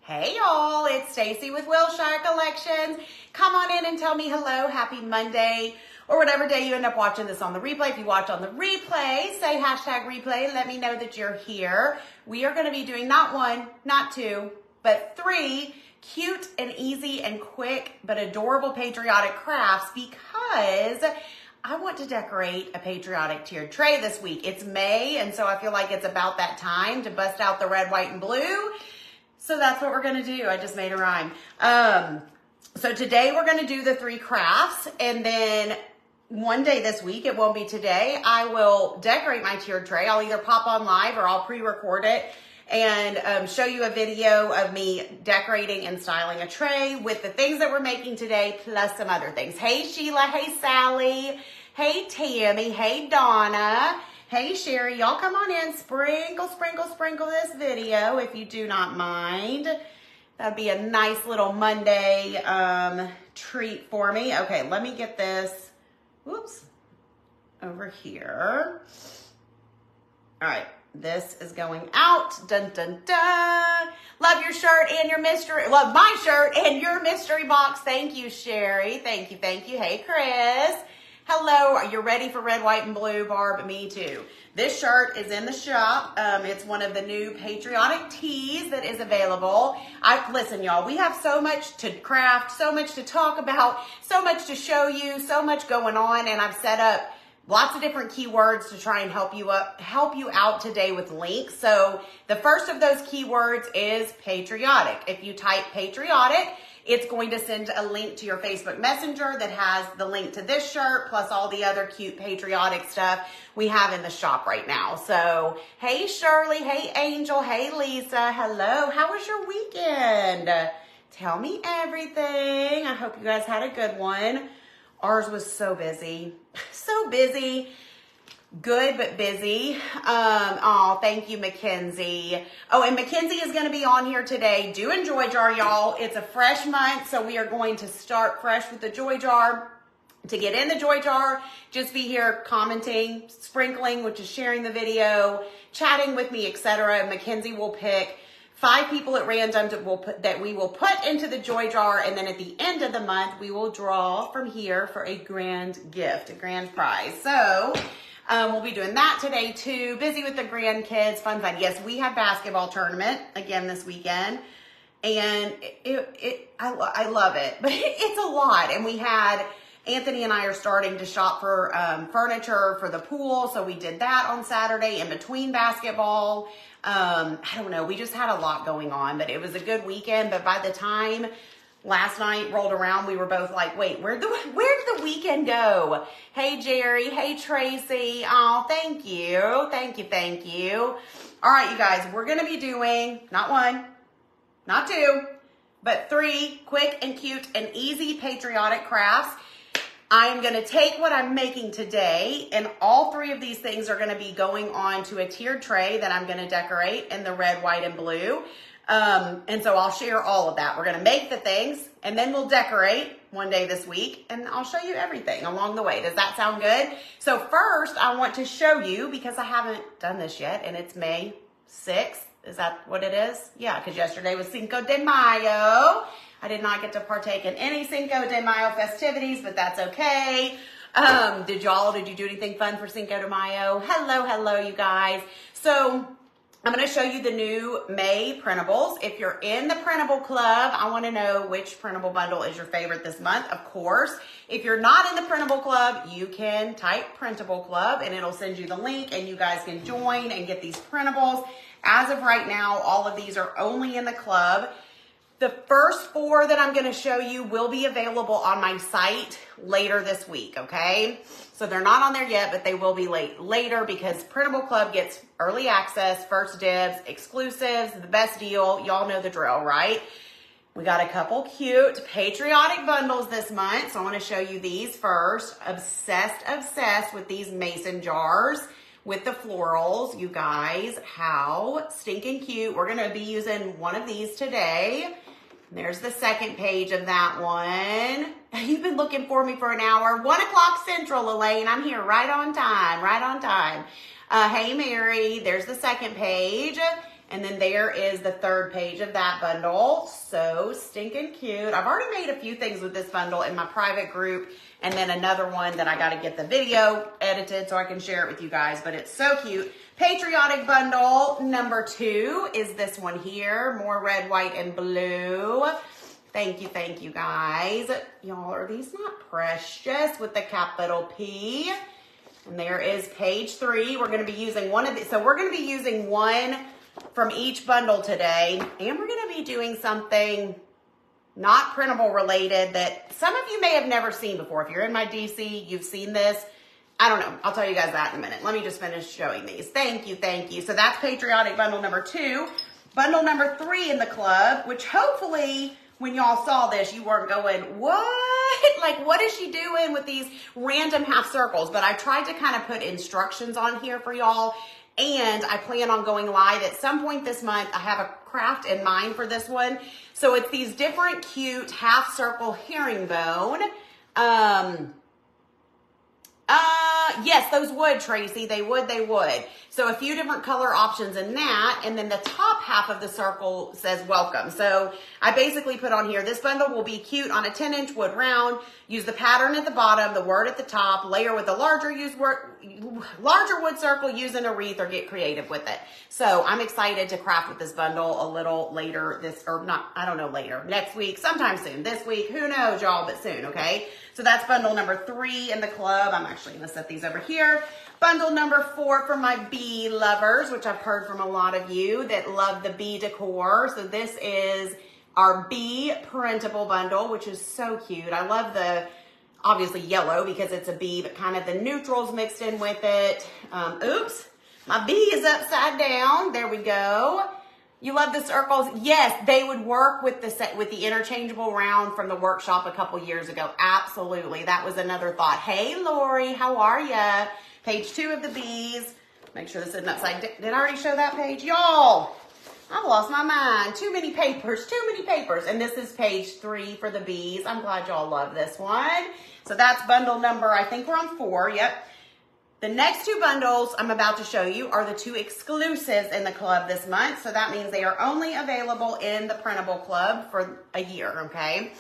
Hey y'all, it's Stacy with Wilshire Collections. Come on in and tell me hello, happy Monday, or whatever day you end up watching this on the replay. If you watch on the replay, say hashtag replay, let me know that you're here. We are gonna be doing not one, not two, but three cute and easy and quick, but adorable patriotic crafts because I want to decorate a patriotic tiered tray this week. It's May, and so I feel like it's about that time to bust out the red, white, and blue. So that's what we're gonna do. I just made a rhyme. So today we're gonna do the three crafts, and then one day this week, it won't be today, I will decorate my tiered tray. I'll either pop on live or I'll pre-record it and show you a video of me decorating and styling a tray with the things that we're making today, plus some other things. Hey Sheila, hey Sally, hey Tammy, hey Donna, hey Sherry, y'all come on in, sprinkle, sprinkle, sprinkle this video if you do not mind. That'd be a nice little Monday treat for me. Okay, let me get this, whoops, over here. All right, this is going out, dun, dun, dun. Love your shirt and your mystery, love my shirt and your mystery box. Thank you, Sherry, thank you, thank you. Hey, Chris. Hello, are you ready for red, white, and blue, Barb? Me too. This shirt is in the shop. It's one of the new patriotic tees that is available. Listen, y'all, we have so much to craft, so much to talk about, so much to show you, so much going on, and I've set up lots of different keywords to try and help you out today with links. So the first of those keywords is patriotic. If you type patriotic, it's going to send a link to your Facebook Messenger that has the link to this shirt plus all the other cute patriotic stuff we have in the shop right now. So, hey Shirley, hey Angel, hey Lisa, hello. How was your weekend? Tell me everything. I hope you guys had a good one. Ours was so busy, so busy. Good, but busy. Oh, thank you, Mackenzie. Oh, and Mackenzie is going to be on here today. Do enjoy jar, y'all. It's a fresh month, so we are going to start fresh with the joy jar. To get in the joy jar, just be here commenting, sprinkling, which is sharing the video, chatting with me, etc. Mackenzie will pick 5 people at random that we will put into the joy jar, and then at the end of the month, we will draw from here for a grand gift, a grand prize. So we'll be doing that today too. Busy with the grandkids, fun. Yes, we have basketball tournament again this weekend, and I love it, but it's a lot. And we had Anthony and I are starting to shop for furniture for the pool, so we did that on Saturday in between basketball. I don't know, we just had a lot going on, but it was a good weekend. But by the time last night rolled around, we were both like, wait, where did the weekend go? Hey, Jerry. Hey, Tracy. Oh, thank you. Thank you. Thank you. All right, you guys, we're going to be doing not one, not two, but 3 quick and cute and easy patriotic crafts. I am going to take what I'm making today, and all 3 of these things are going to be going on to a tiered tray that I'm going to decorate in the red, white, and blue. And so I'll share all of that. We're going to make the things, and then we'll decorate one day this week, and I'll show you everything along the way. Does that sound good? So first, I want to show you, because I haven't done this yet, and it's May 6th. Is that what it is? Yeah, because yesterday was Cinco de Mayo. I did not get to partake in any Cinco de Mayo festivities, but that's okay. Did you do anything fun for Cinco de Mayo? Hello, you guys. So I'm going to show you the new May printables. If you're in the printable club, I want to know which printable bundle is your favorite this month, of course. If you're not in the printable club, you can type printable club and it'll send you the link and you guys can join and get these printables. As of right now, all of these are only in the club. The first 4 that I'm going to show you will be available on my site later this week, okay? So they're not on there yet, but they will be later because Printable Club gets early access, first dibs, exclusives, the best deal. Y'all know the drill, right? We got a couple cute patriotic bundles this month, so I want to show you these first. Obsessed with these mason jars with the florals. You guys, how stinking cute. We're going to be using one of these today. There's the second page of that one. You've been looking for me for an hour. 1 o'clock Central, Elaine. I'm here right on time, right on time. Hey, Mary. There's the second page. And then there is the third page of that bundle. So stinking cute. I've already made a few things with this bundle in my private group, and then another one that I got to get the video edited so I can share it with you guys, but it's so cute. Patriotic bundle number 2 is this one here. More red, white, and blue. Thank you guys. Y'all, are these not precious with the capital P? And there is page 3. We're going to be using one of these. So we're going to be using one from each bundle today. And we're going to be doing something not printable related that some of you may have never seen before. If you're in my DC, you've seen this. I don't know. I'll tell you guys that in a minute. Let me just finish showing these. Thank you. So that's Patriotic bundle number 2. Bundle number 3 in the club, which hopefully when y'all saw this, you weren't going, what? Like, what is she doing with these random half circles? But I tried to kind of put instructions on here for y'all. And I plan on going live at some point this month. I have a craft in mind for this one. So it's these different cute half circle herringbone. Yes, those would, Tracy. They would. So a few different color options in that. And then the top half of the circle says welcome. So I basically put on here, this bundle will be cute on a 10-inch wood round. Use the pattern at the bottom, the word at the top, layer with a larger wood circle, using a wreath, or get creative with it. So I'm excited to craft with this bundle a little later later, next week, sometime soon, this week, who knows, y'all, but soon, okay? So that's bundle number 3 in the club. I'm actually going to set these over here. Bundle number 4 for my bee lovers, which I've heard from a lot of you that love the bee decor. So this is our bee printable bundle, which is so cute. I love the, obviously yellow because it's a bee, but kind of the neutrals mixed in with it. Oops, my bee is upside down. There we go. You love the circles? Yes, they would work with the interchangeable round from the workshop a couple years ago. Absolutely. That was another thought. Hey, Lori, how are ya? Page 2 of the bees. Make sure this isn't upside down. Did I already show that page? Y'all, I've lost my mind. Too many papers. And this is page 3 for the bees. I'm glad y'all love this one. So that's bundle number, I think we're on 4. Yep. The next 2 bundles I'm about to show you are the 2 exclusives in the club this month. So that means they are only available in the printable club for a year, okay?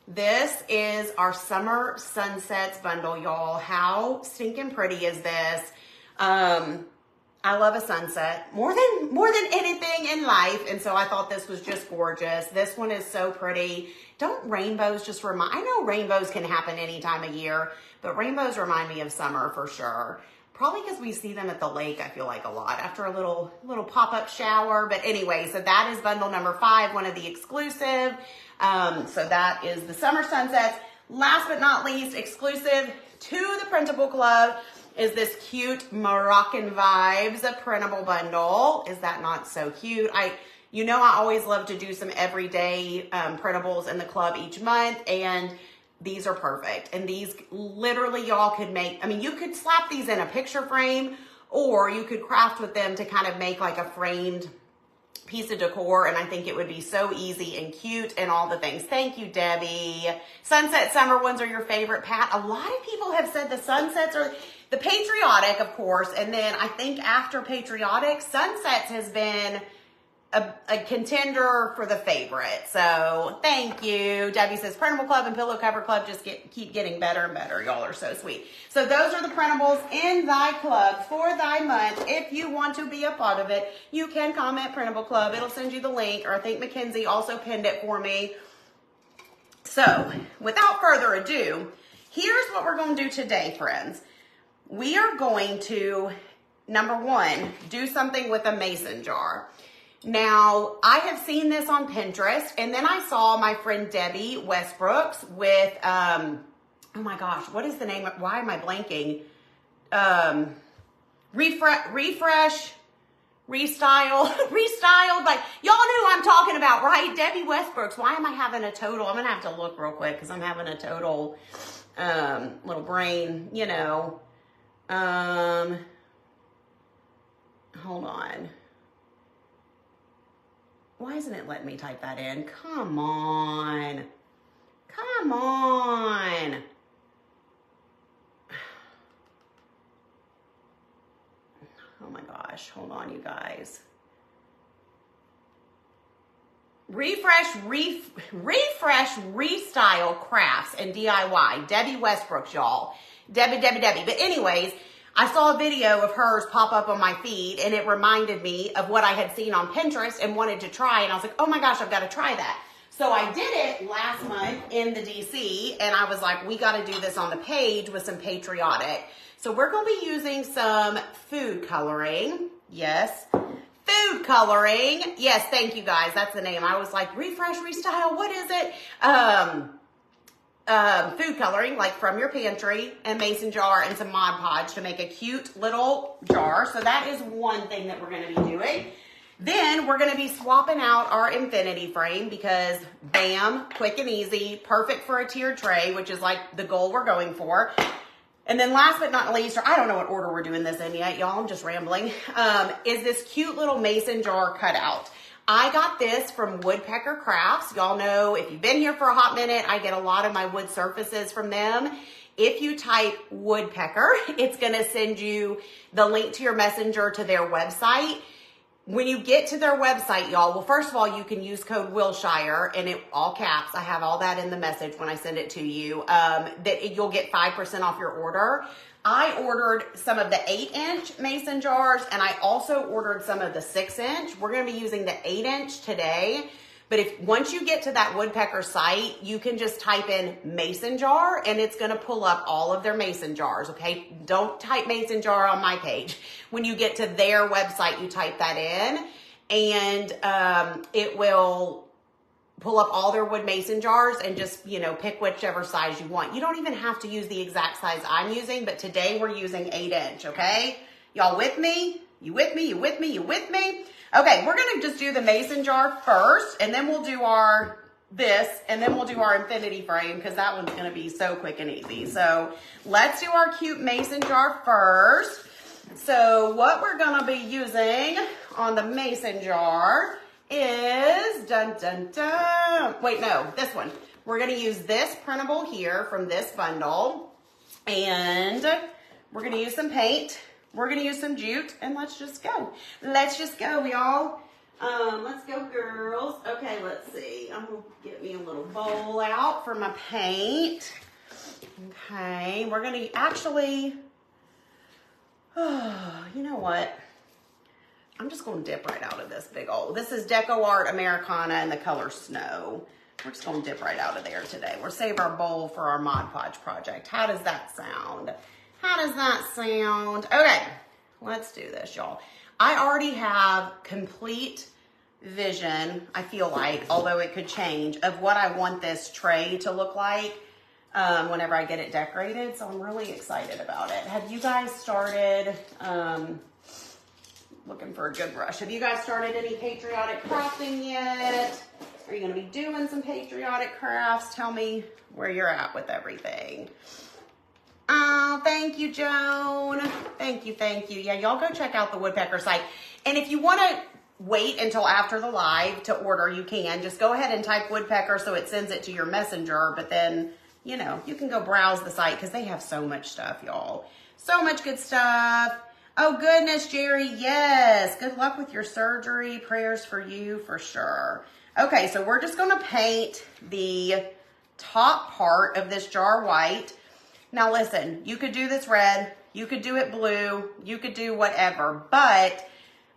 This is our Summer Sunsets bundle, y'all. How stinking pretty is this? I love a sunset more than anything in life. And so I thought this was just gorgeous. This one is so pretty. Don't rainbows just I know rainbows can happen any time of year, but rainbows remind me of summer for sure. Probably because we see them at the lake, I feel like, a lot after a little pop-up shower. But anyway, so that is bundle number 5, one of the exclusive. So that is the Summer Sunsets. Last but not least, exclusive to the printable club is this cute Moroccan Vibes printable bundle. Is that not so cute? I always love to do some everyday printables in the club each month, and these are perfect. And these literally y'all could make, you could slap these in a picture frame, or you could craft with them to kind of make like a framed piece of decor, and I think it would be so easy and cute and all the things. Thank you, Debbie. Sunset summer ones are your favorite, Pat. A lot of people have said the sunsets are the Patriotic, of course, and then I think after Patriotic, Sunsets has been a contender for the favorite. So thank you. Debbie says printable club and pillow cover club just keep getting better and better. Y'all are so sweet. So those are the printables in thy club for thy month. If you want to be a part of it, you can comment printable club. It'll send you the link, or I think Mackenzie also pinned it for me. So without further ado, here's what we're going to do today, friends. We are going to, number 1, do something with a mason jar. Now, I have seen this on Pinterest, and then I saw my friend Debbie Westbrooks with, oh my gosh, what is the name of, why am I blanking? Refresh, restyled, like, y'all knew who I'm talking about, right? Debbie Westbrooks. Why am I having a total, I'm going to have to look real quick because I'm having a total little brain, hold on. Why isn't it letting me type that in? Come on. Come on. Oh my gosh. Hold on, you guys. Refresh, Restyle Crafts and DIY. Debbie Westbrook, y'all. Debbie. But anyways, I saw a video of hers pop up on my feed, and it reminded me of what I had seen on Pinterest and wanted to try. And I was like, oh my gosh, I've got to try that. So I did it last month in the DC, and I was like, we got to do this on the page with some Patriotic. So we're going to be using some food coloring. Yes. Food coloring. Yes, thank you guys. That's the name. I was like, refresh, restyle. What is it? Food coloring, like from your pantry, and mason jar and some Mod Podge to make a cute little jar. So that is one thing that we're going to be doing. Then we're going to be swapping out our infinity frame because bam, quick and easy, perfect for a tiered tray, which is like the goal we're going for. And then last but not least, or I don't know what order we're doing this in yet, y'all, I'm just rambling, is this cute little mason jar cutout. I got this from Woodpecker Crafts. Y'all know if you've been here for a hot minute, I get a lot of my wood surfaces from them. If you type Woodpecker, it's going to send you the link to your messenger to their website. When you get to their website, y'all, well, first of all, you can use code Wilshire, and it all caps. I have all that in the message when I send it to you, that you'll get 5% off your order. I ordered some of the 8-inch mason jars, and I also ordered some of the 6-inch. We're going to be using the 8-inch today. But if once you get to that Woodpecker site, you can just type in mason jar, and it's going to pull up all of their mason jars, okay? Don't type mason jar on my page. When you get to their website, you type that in, and it will pull up all their wood mason jars and just, you know, pick whichever size you want. You don't even have to use the exact size I'm using, but today we're using 8-inch, okay? Y'all with me? You with me? You with me? You with me? Okay, we're gonna just do the mason jar first, and then we'll do our and then we'll do our infinity frame because that one's gonna be so quick and easy. So let's do our cute mason jar first. So what we're gonna be using on the mason jar is, dun dun dun, wait, no, this one. We're gonna use this printable here from this bundle, and we're gonna use some paint. We're going to use some jute, and let's just go. Let's just go, y'all. Let's go, girls. Okay, let's see. I'm going to get me a little bowl out for my paint. Okay, we're going to actually, you know what? I'm just going to dip right out of this big old. This is Decor Americana in the color Snow. We're just going to dip right out of there today. We'll save our bowl for our Mod Podge project. How does that sound? How does that sound? Okay, let's do this, y'all. I already have complete vision, I feel like, although it could change, of what I want this tray to look like whenever I get it decorated. So I'm really excited about it. Have you guys started, looking for a good brush, have you guys started any patriotic crafting yet? Are you gonna be doing some patriotic crafts? Tell me where you're at with everything. Oh, thank you, Joan. Thank you, thank you. Yeah, y'all go check out the Woodpecker site. And if you want to wait until after the live to order, you can. Just go ahead and type Woodpecker so it sends it to your messenger. But then, you know, you can go browse the site because they have so much stuff, y'all. So much good stuff. Oh, goodness, Jerry. Yes. Good luck with your surgery. Prayers for you for sure. Okay, so we're just going to paint the top part of this jar white. Now listen, you could do this red, you could do it blue, you could do whatever, but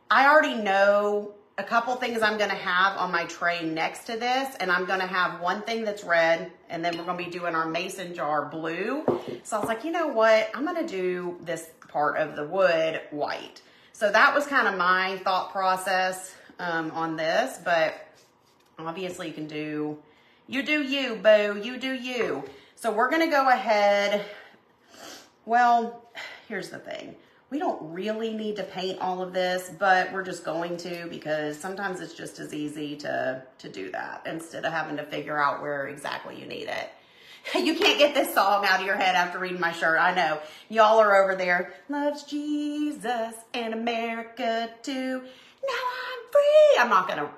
I already know a couple things I'm gonna have on my tray next to this, and I'm gonna have one thing that's red, and then we're gonna be doing our mason jar blue. So I was like, you know what, I'm gonna do this part of the wood white. So that was kind of my thought process on this, but obviously you can do, you do you, boo, you do you. So we're going to go ahead, well, here's the thing. We don't really need to paint all of this, but we're just going to because sometimes it's just as easy to do that instead of having to figure out where exactly you need it. You can't get this song out of your head after reading my shirt. I know. Y'all are over there. Loves Jesus and America too. Now I'm free. I'm not gonna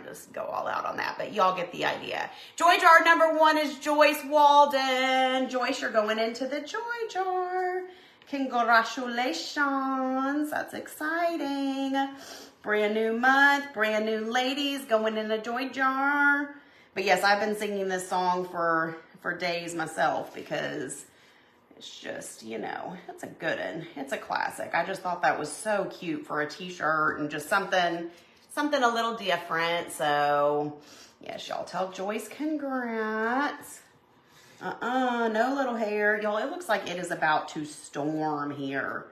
just go all out on that, but y'all get the idea. Joy jar number 1 is Joyce Walden. Joyce, you're going into the joy jar. Congratulations. That's exciting. Brand new month, brand new ladies going in a joy jar. But yes, I've been singing this song for days myself because it's just, you know, it's a good one. It's a classic. I just thought that was so cute for a t-shirt and just something a little different. So yes, y'all tell Joyce congrats. No little hair. Y'all, it looks like it is about to storm here.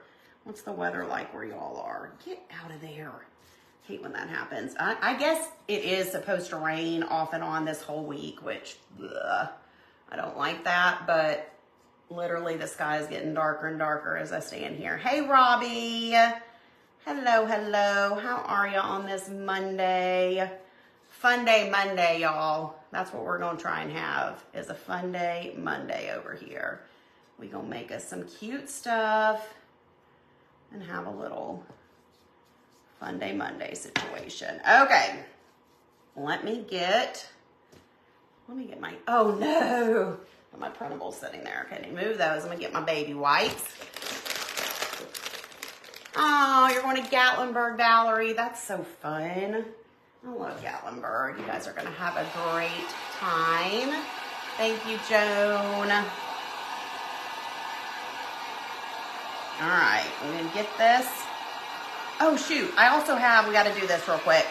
What's the weather like where y'all are? Get out of there. Hate when that happens. I guess it is supposed to rain off and on this whole week, which I don't like that, but literally the sky is getting darker and darker as I stand here. Hey, Robbie. Hello, hello. How are you on this Monday? Fun day Monday, y'all. That's what we're going to try and have is a fun day Monday over here. We're going to make us some cute stuff and have a little fun day Monday situation. Okay. Let me get my, oh no. My printables sitting there. Okay, I need to move those. I'm going to get my baby wipes. Oh, you're going to Gatlinburg, Valerie. That's so fun. I love Gatlinburg. You guys are going to have a great time. Thank you, Joan. All right, I'm going to get this. Oh, shoot. I also have, we got to do this real quick.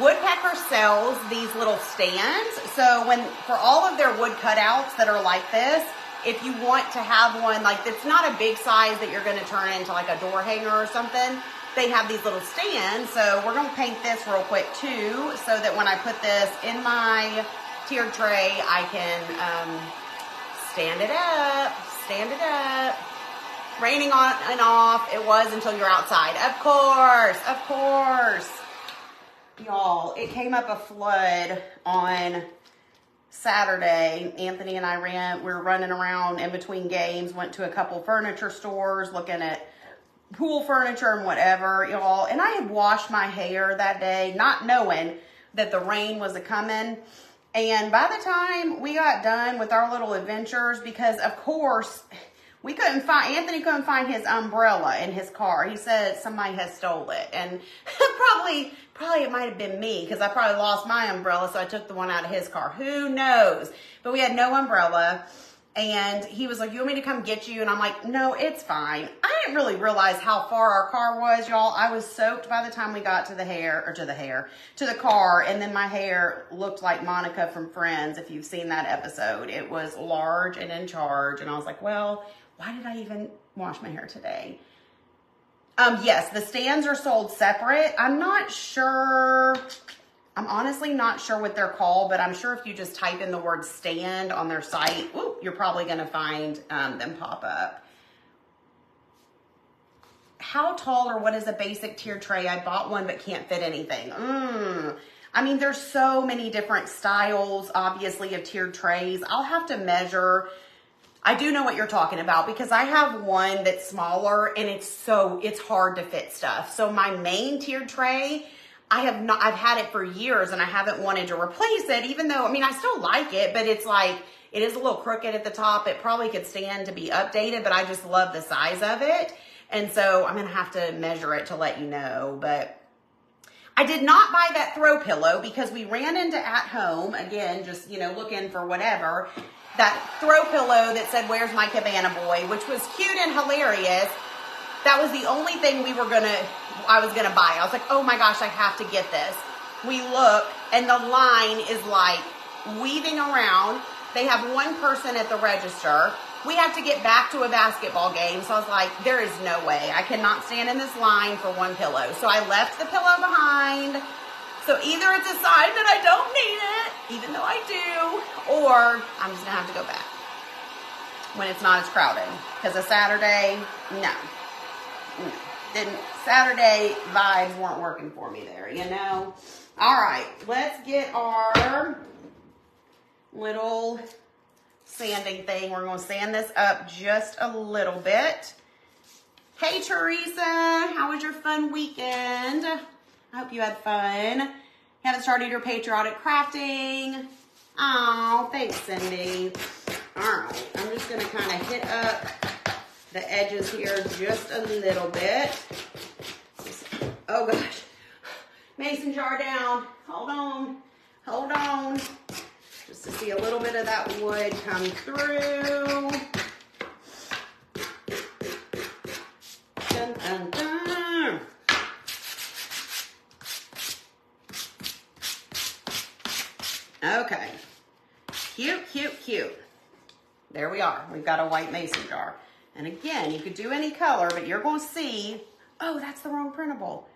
Woodpecker sells these little stands. So for all of their wood cutouts that are like this, if you want to have one, like it's not a big size that you're going to turn into like a door hanger or something, they have these little stands. So we're going to paint this real quick too, so that when I put this in my tiered tray, I can stand it up. Raining on and off, it was until you're outside. Of course. Y'all, it came up a flood on Saturday. Anthony and I we were running around in between games, went to a couple furniture stores looking at pool furniture and whatever, y'all. And I had washed my hair that day, not knowing that the rain was a-coming. And by the time we got done with our little adventures, because of course, Anthony couldn't find his umbrella in his car. He said somebody has stole it. And probably it might have been me because I probably lost my umbrella, so I took the one out of his car. Who knows? But we had no umbrella. And he was like, you want me to come get you? And I'm like, no, it's fine. I didn't really realize how far our car was, y'all. I was soaked by the time we got to the car. And then my hair looked like Monica from Friends, if you've seen that episode. It was large and in charge. And I was like, well, why did I even wash my hair today? Yes, the stands are sold separate. I'm honestly not sure what they're called, but I'm sure if you just type in the word stand on their site, you're probably going to find them pop up. How tall or what is a basic tier tray? I bought one but can't fit anything. I mean, there's so many different styles, obviously, of tiered trays. I'll have to measure. I do know what you're talking about because I have one that's smaller and it's hard to fit stuff. So my main tiered tray, I've had it for years and I haven't wanted to replace it, even though, I mean, I still like it, but it's like, it is a little crooked at the top. It probably could stand to be updated, but I just love the size of it. And so I'm going to have to measure it to let you know, but I did not buy that throw pillow because we ran into At Home, again, just, looking for whatever, that throw pillow that said, where's my cabana boy, which was cute and hilarious. That was the only thing I was gonna buy. I was like, oh my gosh, I have to get this. We look and the line is like weaving around. They have one person at the register. We have to get back to a basketball game. So I was like, there is no way. I cannot stand in this line for one pillow. So I left the pillow behind. So either it's a sign that I don't need it, even though I do, or I'm just gonna have to go back when it's not as crowded. Because a Saturday, no. Saturday vibes weren't working for me there, All right, let's get our little sanding thing. We're going to sand this up just a little bit. Hey, Teresa, how was your fun weekend? I hope you had fun. Haven't started your patriotic crafting. Oh, thanks, Cindy. All right, I'm just going to kind of hit up the edges here just a little bit. Oh gosh, mason jar down. Hold on. Hold on. Just to see a little bit of that wood come through. Dun, dun, dun. Okay. Cute, cute, cute. There we are. We've got a white mason jar. And again, you could do any color, but you're going to see, oh, that's the wrong printable.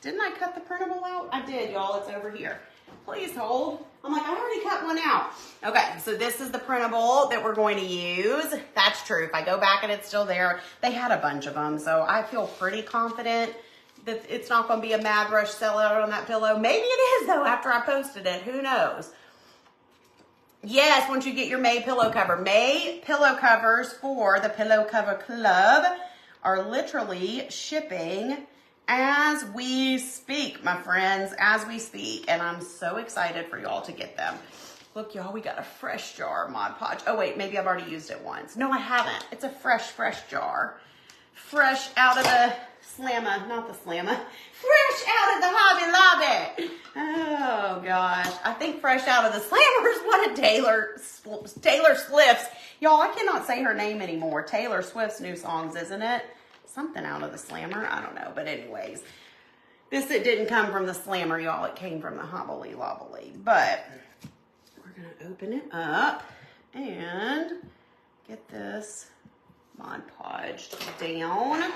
Didn't I cut the printable out? I did, y'all. It's over here. Please hold. I'm like, I already cut one out. Okay, so this is the printable that we're going to use. That's true. If I go back and it's still there, they had a bunch of them, so I feel pretty confident that it's not going to be a mad rush sellout on that pillow. Maybe it is, though, after I posted it. Who knows? Yes, once you get your May pillow cover. May pillow covers for the Pillow Cover Club are literally shipping as we speak, my friends, as we speak. And I'm so excited for y'all to get them. Look, y'all, we got a fresh jar of Mod Podge. Oh, wait, maybe I've already used it once. No, I haven't. It's a fresh jar. Fresh out of the slammer, not the slammer. Fresh out of the Hobby Lobby. Oh, gosh. I think fresh out of the slammer is one of Taylor Swift's. Y'all, I cannot say her name anymore. Taylor Swift's new songs, isn't it? Something out of the slammer. I don't know. But anyways, this, it didn't come from the slammer, y'all. It came from the Hobby Lobby. But we're going to open it up and get this Mod Podge down.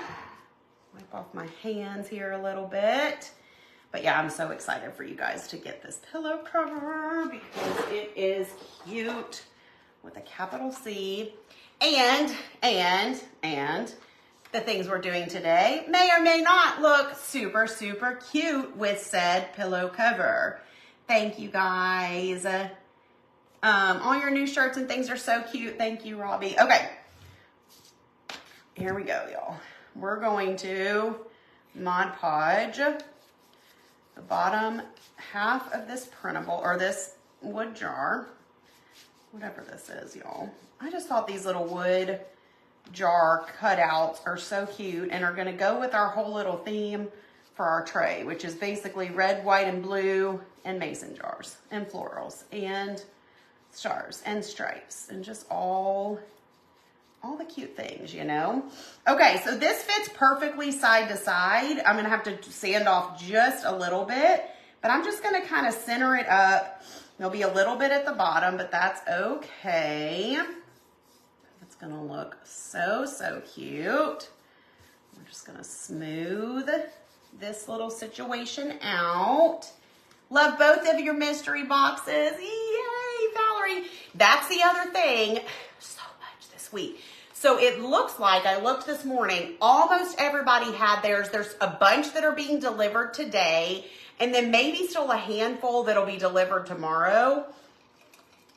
Wipe off my hands here a little bit. But yeah, I'm so excited for you guys to get this pillow cover because it is cute with a capital C. And the things we're doing today may or may not look super, super cute with said pillow cover. Thank you, guys. All your new shirts and things are so cute. Thank you, Robbie. Okay. Here we go, y'all. We're going to Mod Podge the bottom half of this printable, or this wood jar, whatever this is, y'all. I just thought these little wood jar cutouts are so cute and are going to go with our whole little theme for our tray, which is basically red, white, and blue, and mason jars, and florals, and stars, and stripes, and just all the cute things, you know? Okay, so this fits perfectly side to side. I'm gonna have to sand off just a little bit, but I'm just gonna kind of center it up. There'll be a little bit at the bottom, but that's okay. It's gonna look so, so cute. We're just gonna smooth this little situation out. Love both of your mystery boxes. Yay, Valerie. That's the other thing. So much this week. So it looks like, I looked this morning, almost everybody had theirs. There's a bunch that are being delivered today, and then maybe still a handful that'll be delivered tomorrow.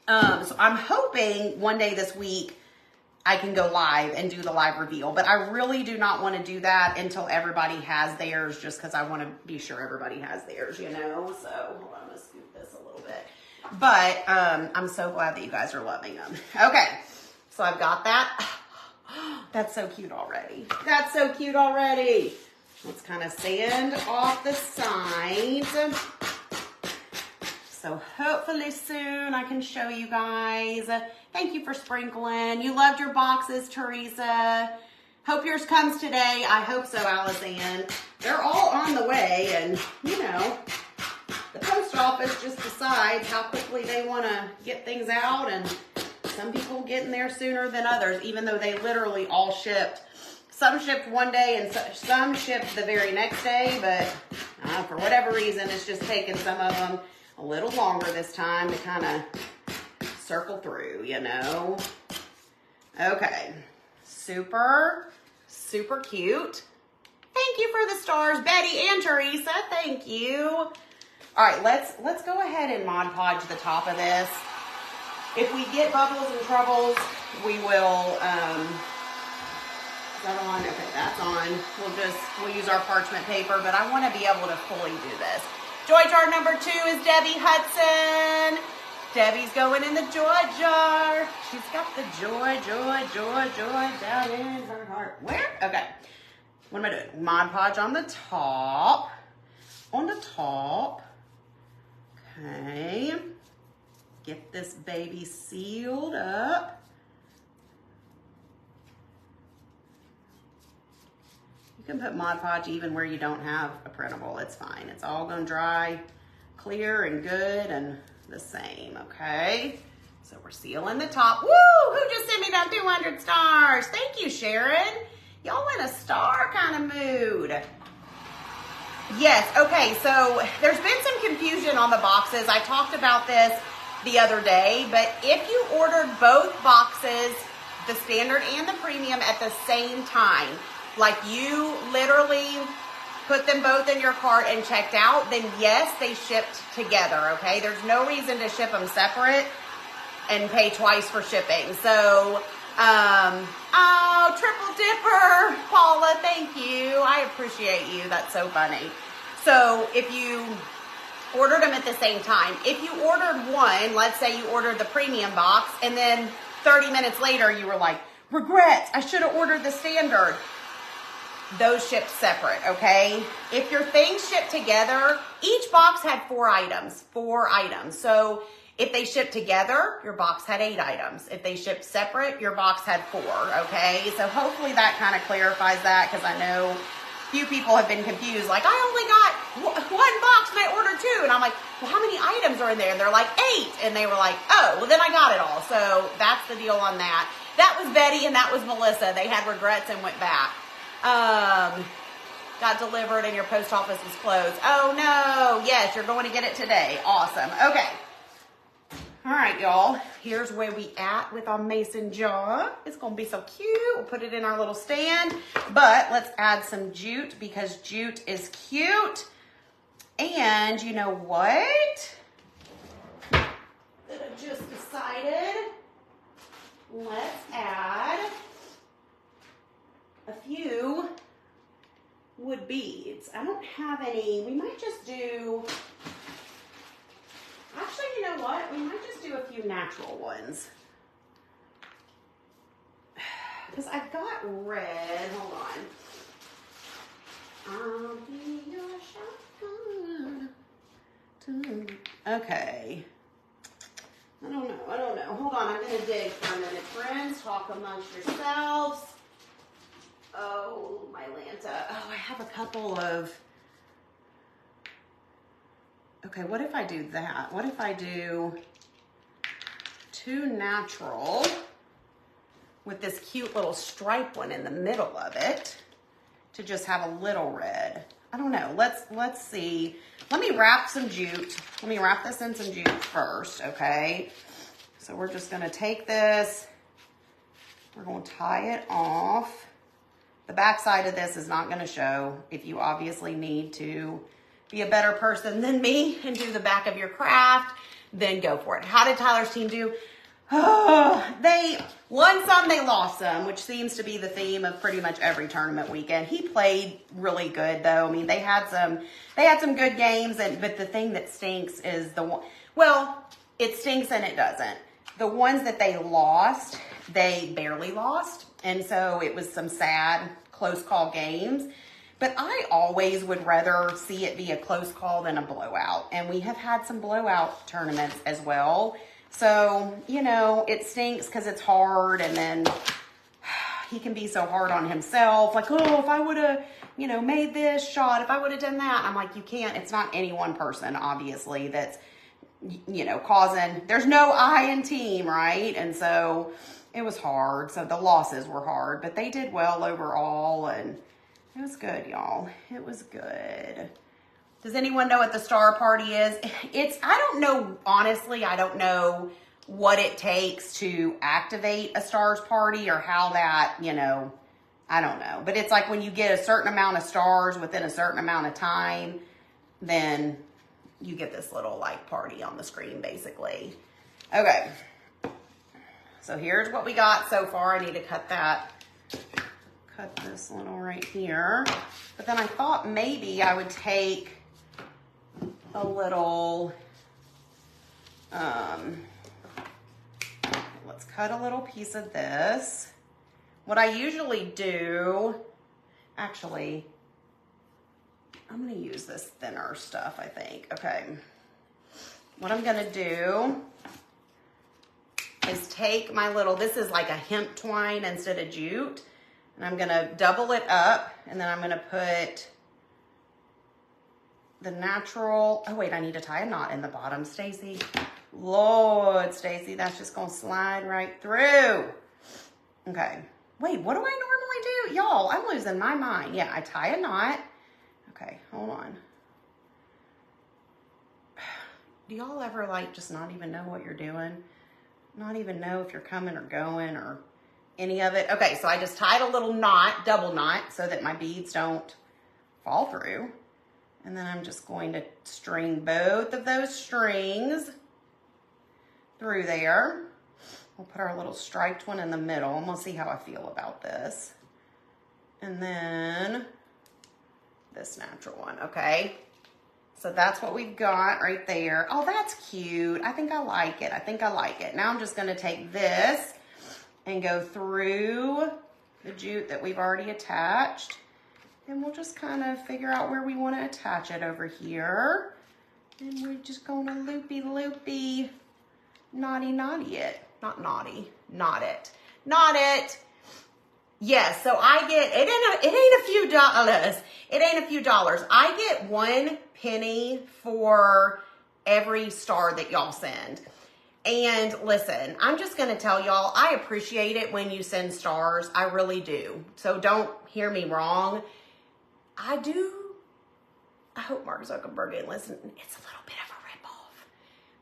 So I'm hoping one day this week I can go live and do the live reveal, but I really do not want to do that until everybody has theirs, just because I want to be sure everybody has theirs, you know? So hold on, I'm gonna scoop this a little bit. But I'm so glad that you guys are loving them. Okay, so I've got that. That's so cute already. That's so cute already. Let's kind of sand off the sides. So hopefully soon I can show you guys. Thank you for sprinkling. You loved your boxes, Teresa. Hope yours comes today. I hope so, Alizanne. They're all on the way, and you know, the post office just decides how quickly they want to get things out, and some people getting there sooner than others, even though they literally all shipped. Some shipped one day and some shipped the very next day, but for whatever reason, it's just taking some of them a little longer this time to kind of circle through, you know. Okay, super, super cute. Thank you for the stars, Betty and Teresa. Thank you. All right, let's go ahead and Mod Podge the top of this. If we get bubbles and troubles, we will, is that on? Okay, that's on. We'll use our parchment paper, but I want to be able to fully do this. Joy jar number 2 is Debbie Hudson. Debbie's going in the joy jar. She's got the joy down in her heart. Where? Okay. What am I doing? Mod Podge on the top. on the top. Okay. Get this baby sealed up. You can put Mod Podge even where you don't have a printable. It's fine. It's all gonna dry clear and good and the same, okay? So we're sealing the top. Woo! Who just sent me that 200 stars? Thank you, Sharon. Y'all in a star kind of mood. Yes, okay, so there's been some confusion on the boxes. I talked about this the other day, but if you ordered both boxes, the standard and the premium at the same time, like you literally put them both in your cart and checked out, then yes, they shipped together, okay? There's no reason to ship them separate and pay twice for shipping. So, oh, Triple Dipper, Paula, thank you. I appreciate you. That's so funny. So if you ordered them at the same time, if you ordered one, let's say you ordered the premium box, and then 30 minutes later you were like, regrets, I should have ordered the standard. Those shipped separate, okay? If your things shipped together, each box had 4 items. So if they shipped together, your box had 8 items. If they shipped separate, your box had 4, okay? So hopefully that kind of clarifies that, because I know few people have been confused. Like, I only got 1 box and I ordered 2. And I'm like, well, how many items are in there? And they're like, 8. And they were like, oh, well, then I got it all. So that's the deal on that. That was Betty and that was Melissa. They had regrets and went back. Got delivered and your post office was closed. Oh no, yes, you're going to get it today. Awesome. Okay. All right, y'all. Here's where we at with our mason jar. It's going to be so cute. We'll put it in our little stand, but let's add some jute because jute is cute. And you know what? That I just decided. Let's add a few wood beads. I don't have any. We might just do, actually, you know what? We might just do a few natural ones. Because I've got red. Hold on. I'll be your shotgun. Okay. I don't know. Hold on. I'm going to dig for a minute. Friends, talk amongst yourselves. Oh, my Lanta. Oh, I have a couple of... Okay, what if I do that? What if I do 2 natural with this cute little stripe one in the middle of it to just have a little red? I don't know. Let's see. Let me wrap some jute. Let me wrap this in some jute first, okay? So we're just going to take this. We're going to tie it off. The back side of this is not going to show. If you obviously need to be a better person than me and do the back of your craft, then go for it. How did Tyler's team do? Oh, they won some, they lost some, which seems to be the theme of pretty much every tournament weekend. He played really good though. I mean, they had some good games, but the thing that stinks is it stinks and it doesn't. The ones that they lost, they barely lost. And so it was some sad close call games. But I always would rather see it be a close call than a blowout. And we have had some blowout tournaments as well. So, you know, it stinks because it's hard. And then he can be so hard on himself. Like, oh, if I would have, you know, made this shot, if I would have done that. I'm like, you can't. It's not any one person, obviously, that's, you know, causing. There's no I in team, right? And so it was hard. So the losses were hard. But they did well overall. And it was good, y'all. It was good. Does anyone know what the star party is? I don't know, honestly, I don't know what it takes to activate a stars party or how that, you know, I don't know. But it's like when you get a certain amount of stars within a certain amount of time, then you get this little like party on the screen, basically. Okay. So here's what we got so far. I need to cut this little right here. But then I thought maybe I would take a little, let's cut a little piece of this. What I usually do, actually, I'm gonna use this thinner stuff, I think. Okay. What I'm gonna do is take my little, this is like a hemp twine instead of jute, and I'm gonna double it up, and then I'm gonna put the natural, oh wait, I need to tie a knot in the bottom, Stacy. Lord, Stacy, that's just gonna slide right through. Okay, wait, what do I normally do? Y'all, I'm losing my mind. Yeah, I tie a knot. Okay, hold on. Do y'all ever like just not even know what you're doing? Not even know if you're coming or going or any of it? Okay, so I just tied a little knot, double knot, so that my beads don't fall through. And then I'm just going to string both of those strings through there. We'll put our little striped one in the middle, and we'll see how I feel about this. And then this natural one, okay? So that's what we've got right there. Oh, that's cute. I think I like it. I think I like it. Now I'm just gonna take this and go through the jute that we've already attached. And we'll just kind of figure out where we want to attach it over here. And we're just going to loopy, naughty it. Not naughty, knot it. Knot it. Yes, so I get, it ain't a few dollars. It ain't a few dollars. I get 1 penny for every star that y'all send. And listen, I'm just going to tell y'all, I appreciate it when you send stars. I really do. So don't hear me wrong. I do. I hope Mark Zuckerberg didn't listen. It's a little bit of a ripoff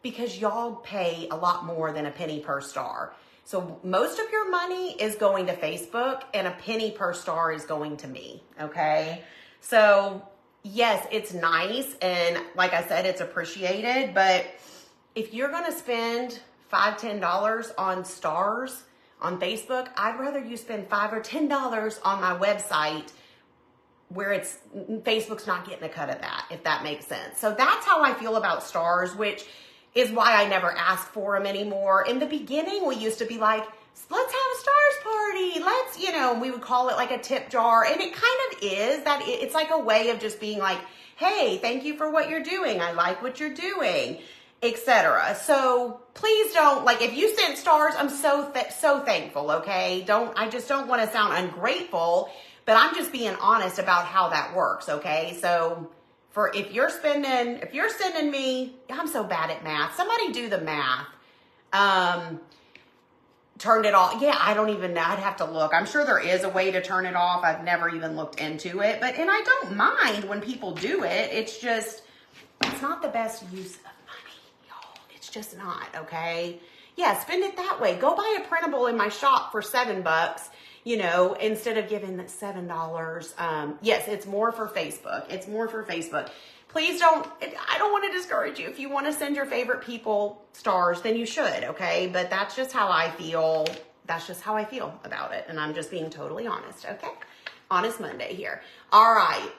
because y'all pay a lot more than a penny per star. So most of your money is going to Facebook and a penny per star is going to me, okay? So yes, it's nice. And like I said, it's appreciated. But if you're going to spend $5, $10 on stars on Facebook, I'd rather you spend $5 or $10 on my website where it's Facebook's not getting a cut of that, if that makes sense. So that's how I feel about stars, which is why I never ask for them anymore. In the beginning, we used to be like, let's have a stars party. Let's, you know, we would call it like a tip jar. And it kind of is that it's like a way of just being like, hey, thank you for what you're doing. I like what you're doing, etc. So please don't, like, if you sent stars, I'm so thankful, okay? I just don't want to sound ungrateful, but I'm just being honest about how that works, okay? So if you're sending me, I'm so bad at math. Somebody do the math. Turned it off. Yeah, I don't even know. I'd have to look. I'm sure there is a way to turn it off. I've never even looked into it. And I don't mind when people do it. It's just, it's not the best use of money, y'all. It's just not, okay? Yeah, spend it that way. Go buy a printable in my shop for $7. You know, instead of giving that $7, yes, it's more for Facebook. It's more for Facebook. Please don't, I don't want to discourage you. If you want to send your favorite people stars, then you should, okay? But that's just how I feel. That's just how I feel about it. And I'm just being totally honest, okay? Honest Monday here. All right.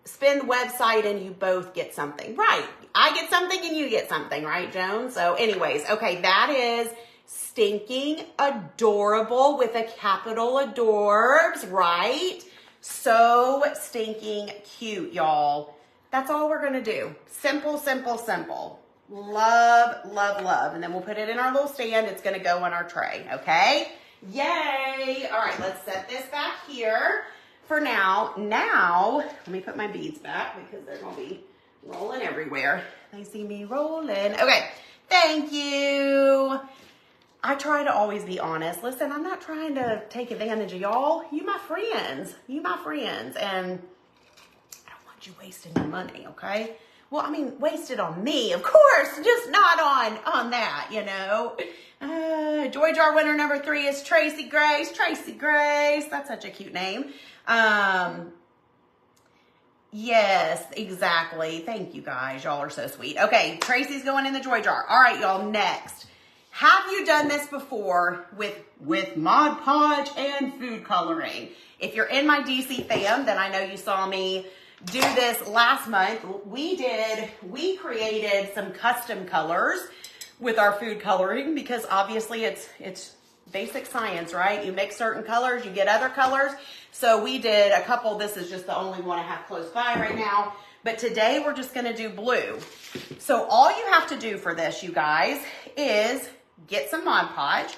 Spend website and you both get something. Right. I get something and you get something, right, Joan? So anyways, okay, that is stinking adorable with a capital adorbs, right? So stinking cute, y'all. That's all we're gonna do. Simple, simple, simple. Love, love, love. And then we'll put it in our little stand. It's gonna go on our tray, okay? Yay! All right, let's set this back here for now. Now, let me put my beads back because they're gonna be rolling everywhere. They see me rolling. Okay, thank you. I try to always be honest. Listen, I'm not trying to take advantage of y'all. You my friends. You my friends. And I don't want you wasting your money, okay? Well, I mean, wasted on me, of course, just not on that, you know. Joy Jar winner number 3 is Tracy Grace. Tracy Grace. That's such a cute name. Yes, exactly. Thank you guys. Y'all are so sweet. Okay, Tracy's going in the Joy Jar. All right, y'all, next. Have you done this before with Mod Podge and food coloring? If you're in my DC fam, then I know you saw me do this last month. We created some custom colors with our food coloring because obviously it's basic science, right? You mix certain colors, you get other colors. So we did a couple. This is just the only one I have close by right now. But today we're just gonna do blue. So all you have to do for this, you guys, is get some Mod Podge.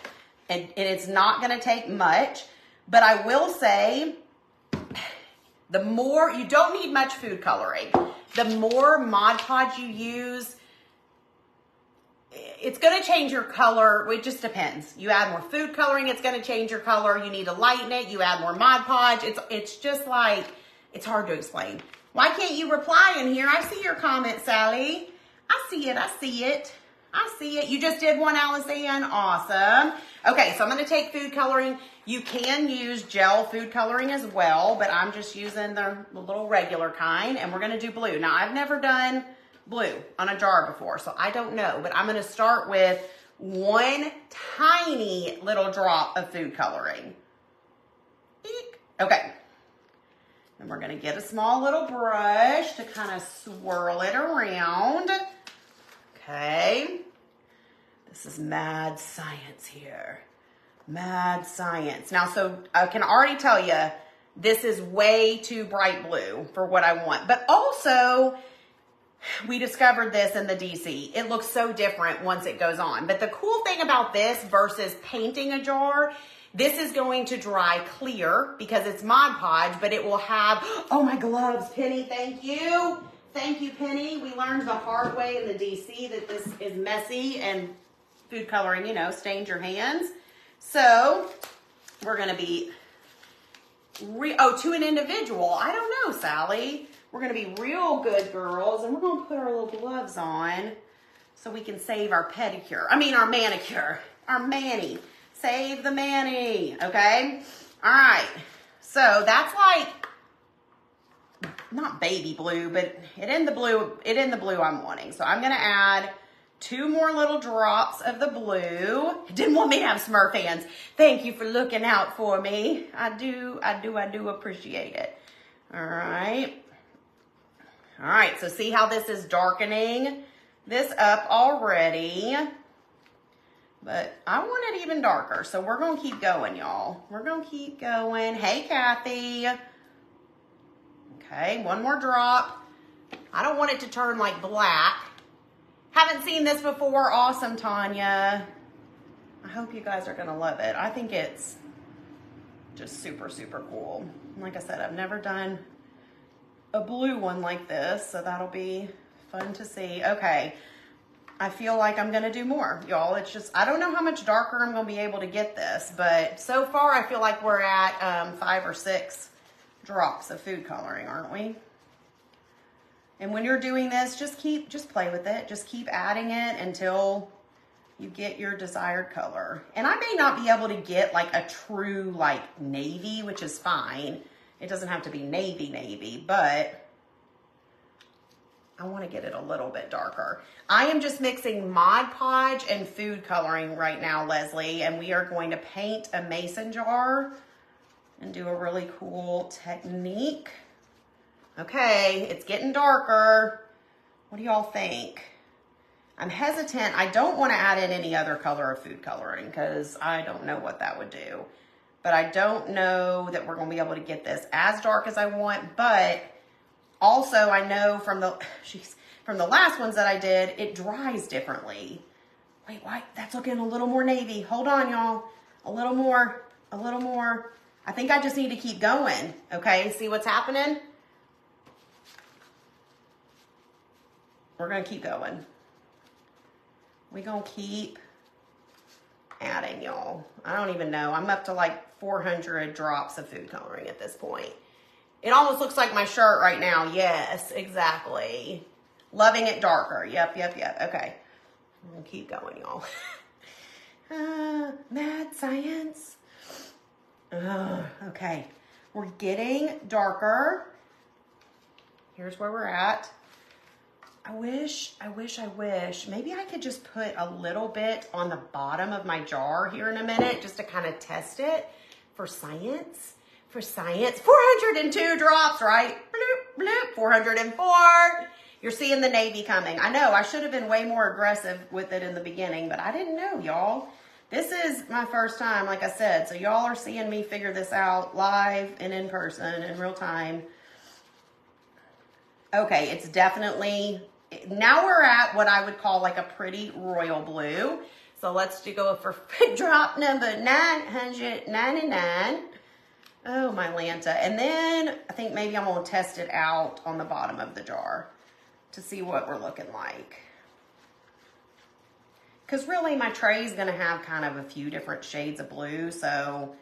And it's not gonna take much. But I will say, the more, you don't need much food coloring. The more Mod Podge you use, it's going to change your color. It just depends. You add more food coloring, it's going to change your color. You need to lighten it. You add more Mod Podge. It's just like, it's hard to explain. Why can't you reply in here? I see your comment, Sally. I see it. I see it. I see it. You just did one, Allison. Awesome. Okay, so I'm going to take food coloring. You can use gel food coloring as well, but I'm just using the little regular kind, and we're going to do blue. Now, I've never done blue on a jar before, so I don't know, but I'm going to start with one tiny little drop of food coloring. Eek. Okay. And we're going to get a small little brush to kind of swirl it around. Okay. This is mad science here. Mad science. Now, so I can already tell you, this is way too bright blue for what I want. But also, we discovered this in the DC. It looks so different once it goes on. But the cool thing about this versus painting a jar, this is going to dry clear because it's Mod Podge, but it will have, oh, my gloves, Penny, thank you. Thank you, Penny. We learned the hard way in the DC that this is messy and food coloring, you know, stains your hands. So we're going to be, to an individual. I don't know, Sally. We're going to be real good girls, and we're going to put our little gloves on so we can save our pedicure. I mean, our manicure. Our mani. Save the mani, okay? All right. So that's like, not baby blue, but it in the blue I'm wanting. So I'm going to add 2 more little drops of the blue. Didn't want me to have Smurf hands. Thank you for looking out for me. I do appreciate it. All right. All right, so see how this is darkening this up already. But I want it even darker, so we're going to keep going, y'all. We're going to keep going. Hey, Kathy. Okay, 1 more drop. I don't want it to turn like black. Haven't seen this before. Awesome, Tanya. I hope you guys are going to love it. I think it's just super, super cool. Like I said, I've never done a blue one like this, so that'll be fun to see. Okay, I feel like I'm going to do more, y'all. It's just, I don't know how much darker I'm going to be able to get this, but so far I feel like we're at 5 or 6 drops of food coloring, aren't we? And when you're doing this, just play with it. Just keep adding it until you get your desired color. And I may not be able to get like a true like navy, which is fine. It doesn't have to be navy, but I want to get it a little bit darker. I am just mixing Mod Podge and food coloring right now, Leslie, and we are going to paint a mason jar and do a really cool technique. Okay, it's getting darker. What do y'all think? I'm hesitant. I don't want to add in any other color of food coloring because I don't know what that would do. But I don't know that we're going to be able to get this as dark as I want. But also I know from the last ones that I did, it dries differently. Wait, why? That's looking a little more navy. Hold on, y'all. A little more. I think I just need to keep going. Okay, see what's happening? We're going to keep going. We're going to keep adding, y'all. I don't even know. I'm up to like 400 drops of food coloring at this point. It almost looks like my shirt right now. Yes, exactly. Loving it darker. Yep. Okay. I'm going to keep going, y'all. Mad science. Okay. We're getting darker. Here's where we're at. I wish. Maybe I could just put a little bit on the bottom of my jar here in a minute just to kind of test it for science. 402 drops, right? Bloop, bloop, 404. You're seeing the navy coming. I know, I should have been way more aggressive with it in the beginning, but I didn't know, y'all. This is my first time, like I said, so y'all are seeing me figure this out live and in person in real time. Okay, it's definitely, now we're at what I would call like a pretty royal blue. So let's go for drop number 999. Oh, my Lanta. And then I think maybe I'm going to test it out on the bottom of the jar to see what we're looking like. Because really my tray is going to have kind of a few different shades of blue. So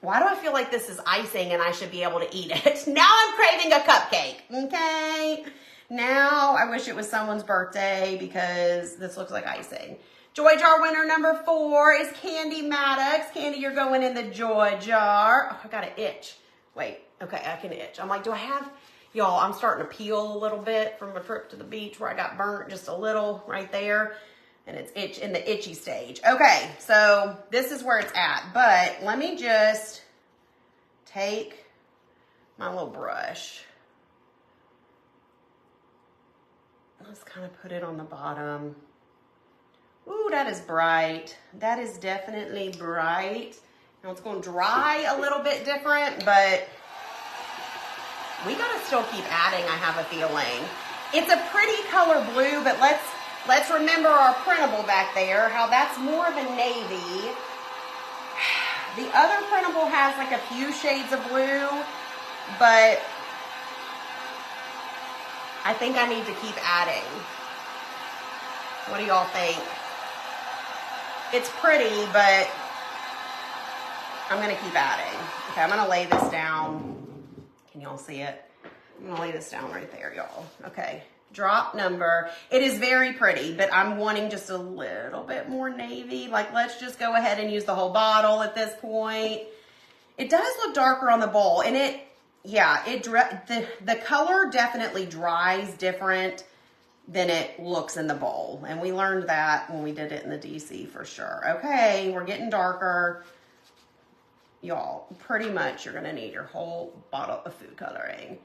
why do I feel like this is icing and I should be able to eat it? Now I'm craving a cupcake. Okay. Now I wish it was someone's birthday because this looks like icing. Joy jar winner number 4 is Candy Maddox. Candy, you're going in the joy jar. Oh, I got an itch. Wait. Okay, I can itch. I'm like, do I have... Y'all, I'm starting to peel a little bit from a trip to the beach where I got burnt just a little right there. And it's in the itchy stage. Okay, so this is where it's at. But let me just take my little brush. Let's kind of put it on the bottom. Ooh, that is bright. That is definitely bright. Now it's going to dry a little bit different, but we got to still keep adding, I have a feeling. It's a pretty color blue, but let's remember our printable back there, how that's more of a navy. The other printable has like a few shades of blue, but I think I need to keep adding. What do y'all think? It's pretty, but I'm going to keep adding. Okay, I'm going to lay this down. Can y'all see it? I'm going to lay this down right there, y'all. Okay. Drop number. It is very pretty, but I'm wanting just a little bit more navy. Like, let's just go ahead and use the whole bottle at this point. It does look darker on the bowl, and the color definitely dries different than it looks in the bowl. And we learned that when we did it in the DC for sure. Okay, we're getting darker. Y'all, pretty much you're gonna need your whole bottle of food coloring.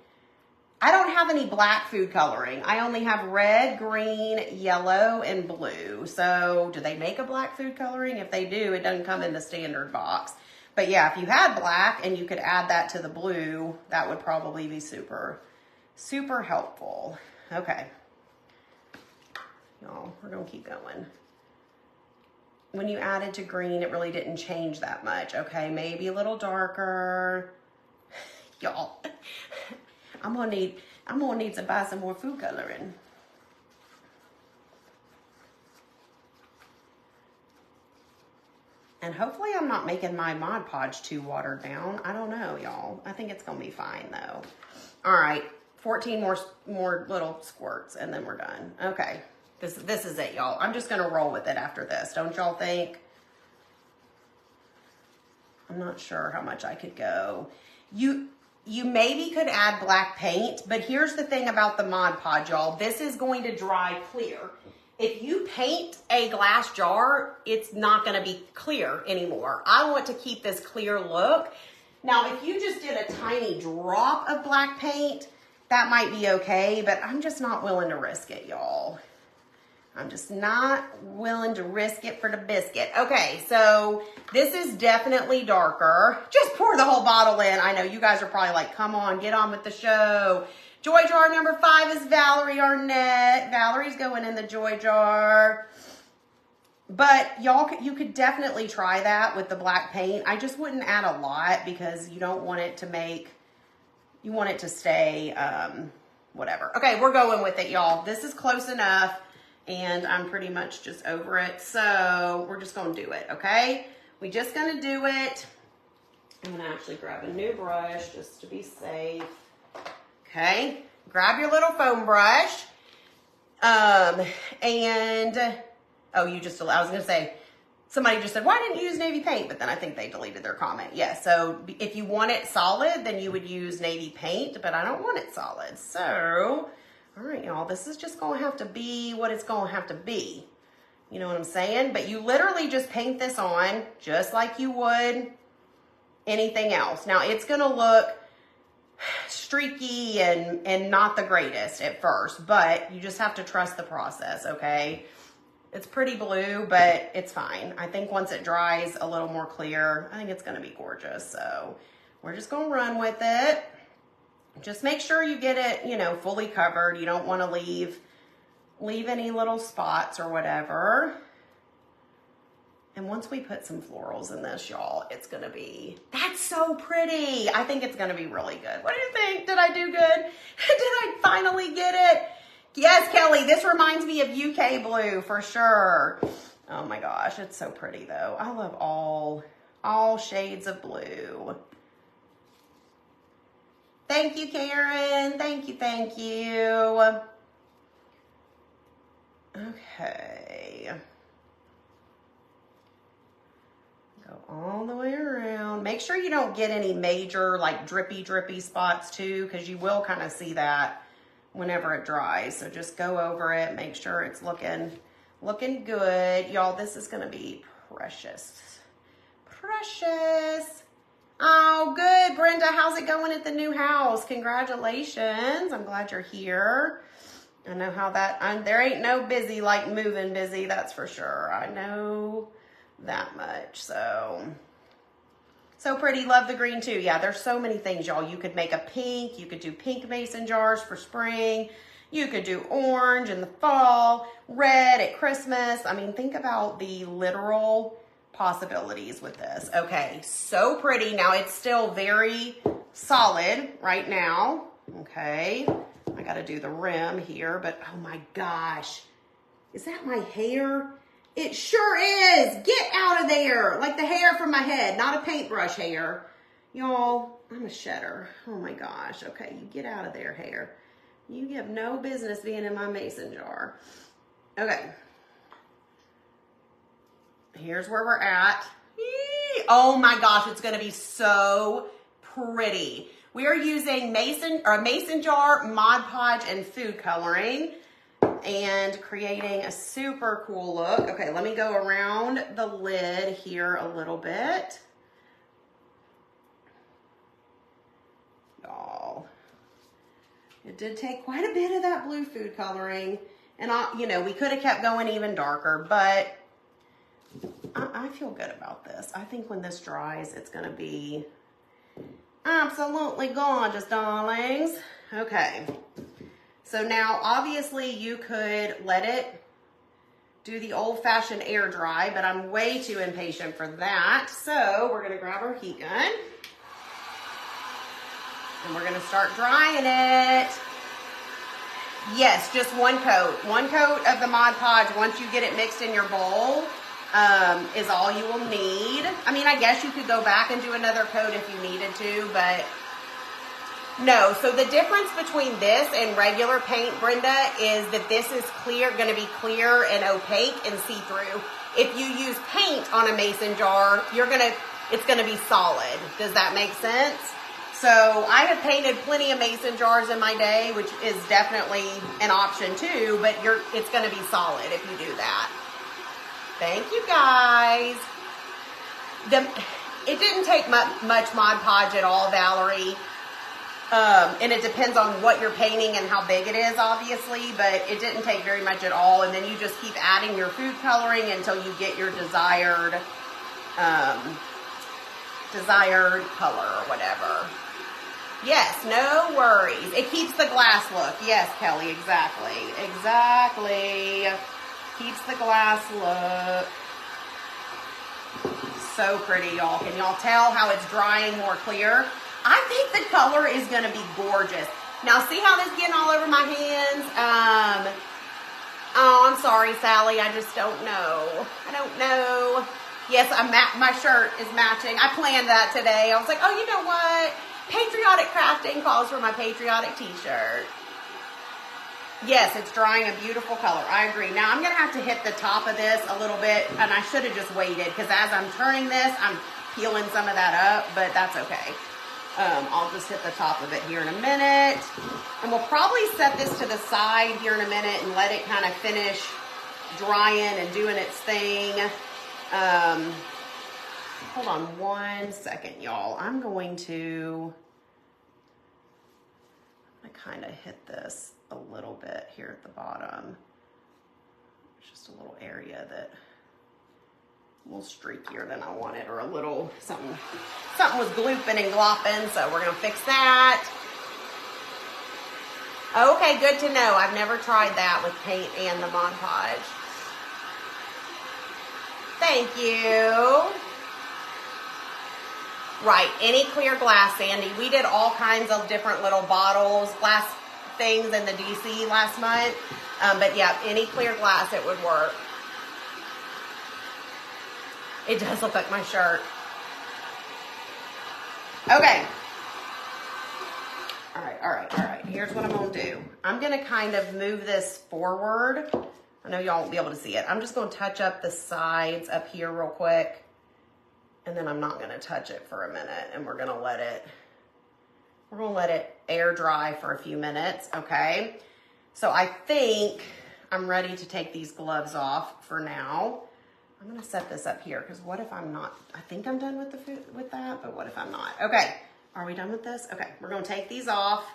I don't have any black food coloring. I only have red, green, yellow, and blue. So do they make a black food coloring? If they do, it doesn't come in the standard box. But yeah, if you had black and you could add that to the blue, that would probably be super, super helpful. Okay. Y'all, we're gonna keep going. When you added to green, it really didn't change that much. Okay, maybe a little darker. Y'all, I'm gonna need to buy some more food coloring. And hopefully I'm not making my Mod Podge too watered down. I don't know, y'all. I think it's gonna be fine though. All right, 14 more little squirts and then we're done. Okay. This is it, y'all. I'm just gonna roll with it after this. Don't y'all think? I'm not sure how much I could go. You maybe could add black paint, but here's the thing about the Mod Podge, y'all. This is going to dry clear. If you paint a glass jar, it's not gonna be clear anymore. I want to keep this clear look. Now, if you just did a tiny drop of black paint, that might be okay, but I'm just not willing to risk it, y'all. I'm just not willing to risk it for the biscuit. Okay, so this is definitely darker. Just pour the whole bottle in. I know you guys are probably like, come on, get on with the show. Joy jar number 5 is Valerie Arnett. Valerie's going in the joy jar. But y'all, you could definitely try that with the black paint. I just wouldn't add a lot because you don't want it to you want it to stay, whatever. Okay, we're going with it, y'all. This is close enough. And I'm pretty much just over it. So we're just going to do it, okay? We're just going to do it. I'm going to actually grab a new brush just to be safe. Okay? Grab your little foam brush. I was going to say, somebody just said, why didn't you use navy paint? But then I think they deleted their comment. Yeah, so if you want it solid, then you would use navy paint, but I don't want it solid. So... all right, y'all, this is just going to have to be what it's going to have to be. You know what I'm saying? But you literally just paint this on just like you would anything else. Now, it's going to look streaky and not the greatest at first, but you just have to trust the process, okay? It's pretty blue, but it's fine. I think once it dries a little more clear, I think it's gonna be gorgeous. So we're just gonna run with it. Just make sure you get it, you know, fully covered. You don't wanna leave any little spots or whatever. And once we put some florals in this, y'all, it's gonna be, that's so pretty. I think it's gonna be really good. What do you think? Did I do good? Did I finally get it? Yes, Kelly, this reminds me of UK blue for sure. Oh my gosh, it's so pretty though. I love all shades of blue. Thank you, Karen. Thank you, thank you. Okay. Go all the way around. Make sure you don't get any major like drippy spots too, because you will kind of see that whenever it dries. So just go over it, make sure it's looking good. Y'all, this is gonna be precious. Precious. Oh, good, Brenda. How's it going at the new house? Congratulations. I'm glad you're here. I know how that, there ain't no busy like moving busy, that's for sure. I know that much. So pretty. Love the green too. Yeah, there's so many things, y'all. You could make a pink. You could do pink mason jars for spring. You could do orange in the fall, red at Christmas. I mean, think about the literal possibilities with this. Okay, so pretty. Now it's still very solid right now. Okay, I got to do the rim here, but oh my gosh, is that my hair? It sure is. Get out of there. Like the hair from my head, not a paintbrush hair. Y'all, I'm a shedder. Oh my gosh. Okay, you get out of there, hair. You have no business being in my mason jar. Okay. Here's where we're at. Oh my gosh, it's going to be so pretty. We are using mason jar, Mod Podge, and food coloring, and creating a super cool look. Okay, let me go around the lid here a little bit. Y'all, it did take quite a bit of that blue food coloring, and you know, we could have kept going even darker, but I feel good about this. I think when this dries, it's gonna be absolutely gorgeous, darlings. Okay. So now, obviously, you could let it do the old-fashioned air dry, but I'm way too impatient for that. So we're gonna grab our heat gun, and we're gonna start drying it. Yes, just one coat. One coat of the Mod Podge, once you get it mixed in your bowl, is all you will need. I mean, I guess you could go back and do another coat if you needed to, but no. So the difference between this and regular paint, Brenda, is that this is going to be clear and opaque and see-through. If you use paint on a mason jar, it's gonna be solid. Does that make sense? So I have painted plenty of mason jars in my day, which is definitely an option too, but it's gonna be solid if you do that. Thank you, guys. It didn't take much Mod Podge at all, Valerie. And it depends on what you're painting and how big it is, obviously, but it didn't take very much at all. And then you just keep adding your food coloring until you get your desired color or whatever. Yes, no worries. It keeps the glass look. Yes, Kelly, exactly. Exactly. Keeps the glass look. So pretty, y'all. Can y'all tell how it's drying more clear? I think the color is going to be gorgeous. Now, see how this is getting all over my hands? Oh, I'm sorry, Sally. I just don't know. I don't know. Yes, my shirt is matching. I planned that today. I was like, oh, you know what? Patriotic crafting calls for my patriotic t-shirt. Yes, it's drying a beautiful color. I agree. Now, I'm going to have to hit the top of this a little bit, and I should have just waited, because as I'm turning this, I'm peeling some of that up, but that's okay. I'll just hit the top of it here in a minute. And we'll probably set this to the side here in a minute and let it kind of finish drying and doing its thing. Hold on one second, y'all. I'm going to kind of hit this a little bit here at the bottom. Just just a little area that a little streakier than I wanted, or a little something was glooping and glopping, so we're gonna fix that. Okay, good to know. I've never tried that with paint and the Mod Podge. Thank you. Right, any clear glass, Sandy. We did all kinds of different little bottles, glass things in the DC last month. But yeah, any clear glass, it would work. It does look like my shirt. Okay. All right. Here's what I'm gonna do. I'm gonna kind of move this forward. I know y'all won't be able to see it. I'm just gonna touch up the sides up here real quick. And then I'm not gonna touch it for a minute, and we're gonna let it air dry for a few minutes, okay? So I think I'm ready to take these gloves off for now. I'm gonna set this up here, because what if I'm not? I think I'm done with the food with that, but what if I'm not? Okay, are we done with this? Okay, we're gonna take these off.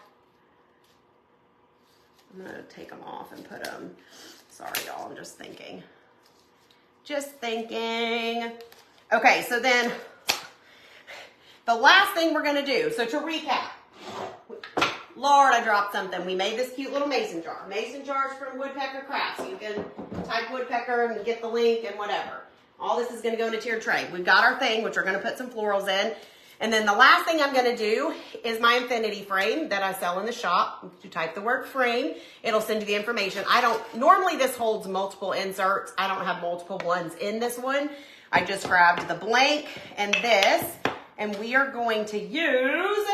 I'm gonna take them off and put them, sorry y'all, I'm just thinking. Okay, so then the last thing we're gonna do, so to recap, Lord, I dropped something. We made this cute little mason jar. Mason jars from Woodpecker Crafts. You can type Woodpecker and get the link and whatever. All this is gonna go in a tiered tray. We've got our thing, which we're gonna put some florals in. And then the last thing I'm gonna do is my infinity frame that I sell in the shop. You type the word frame, it'll send you the information. Normally this holds multiple inserts. I don't have multiple ones in this one. I just grabbed the blank and this, and we are going to use,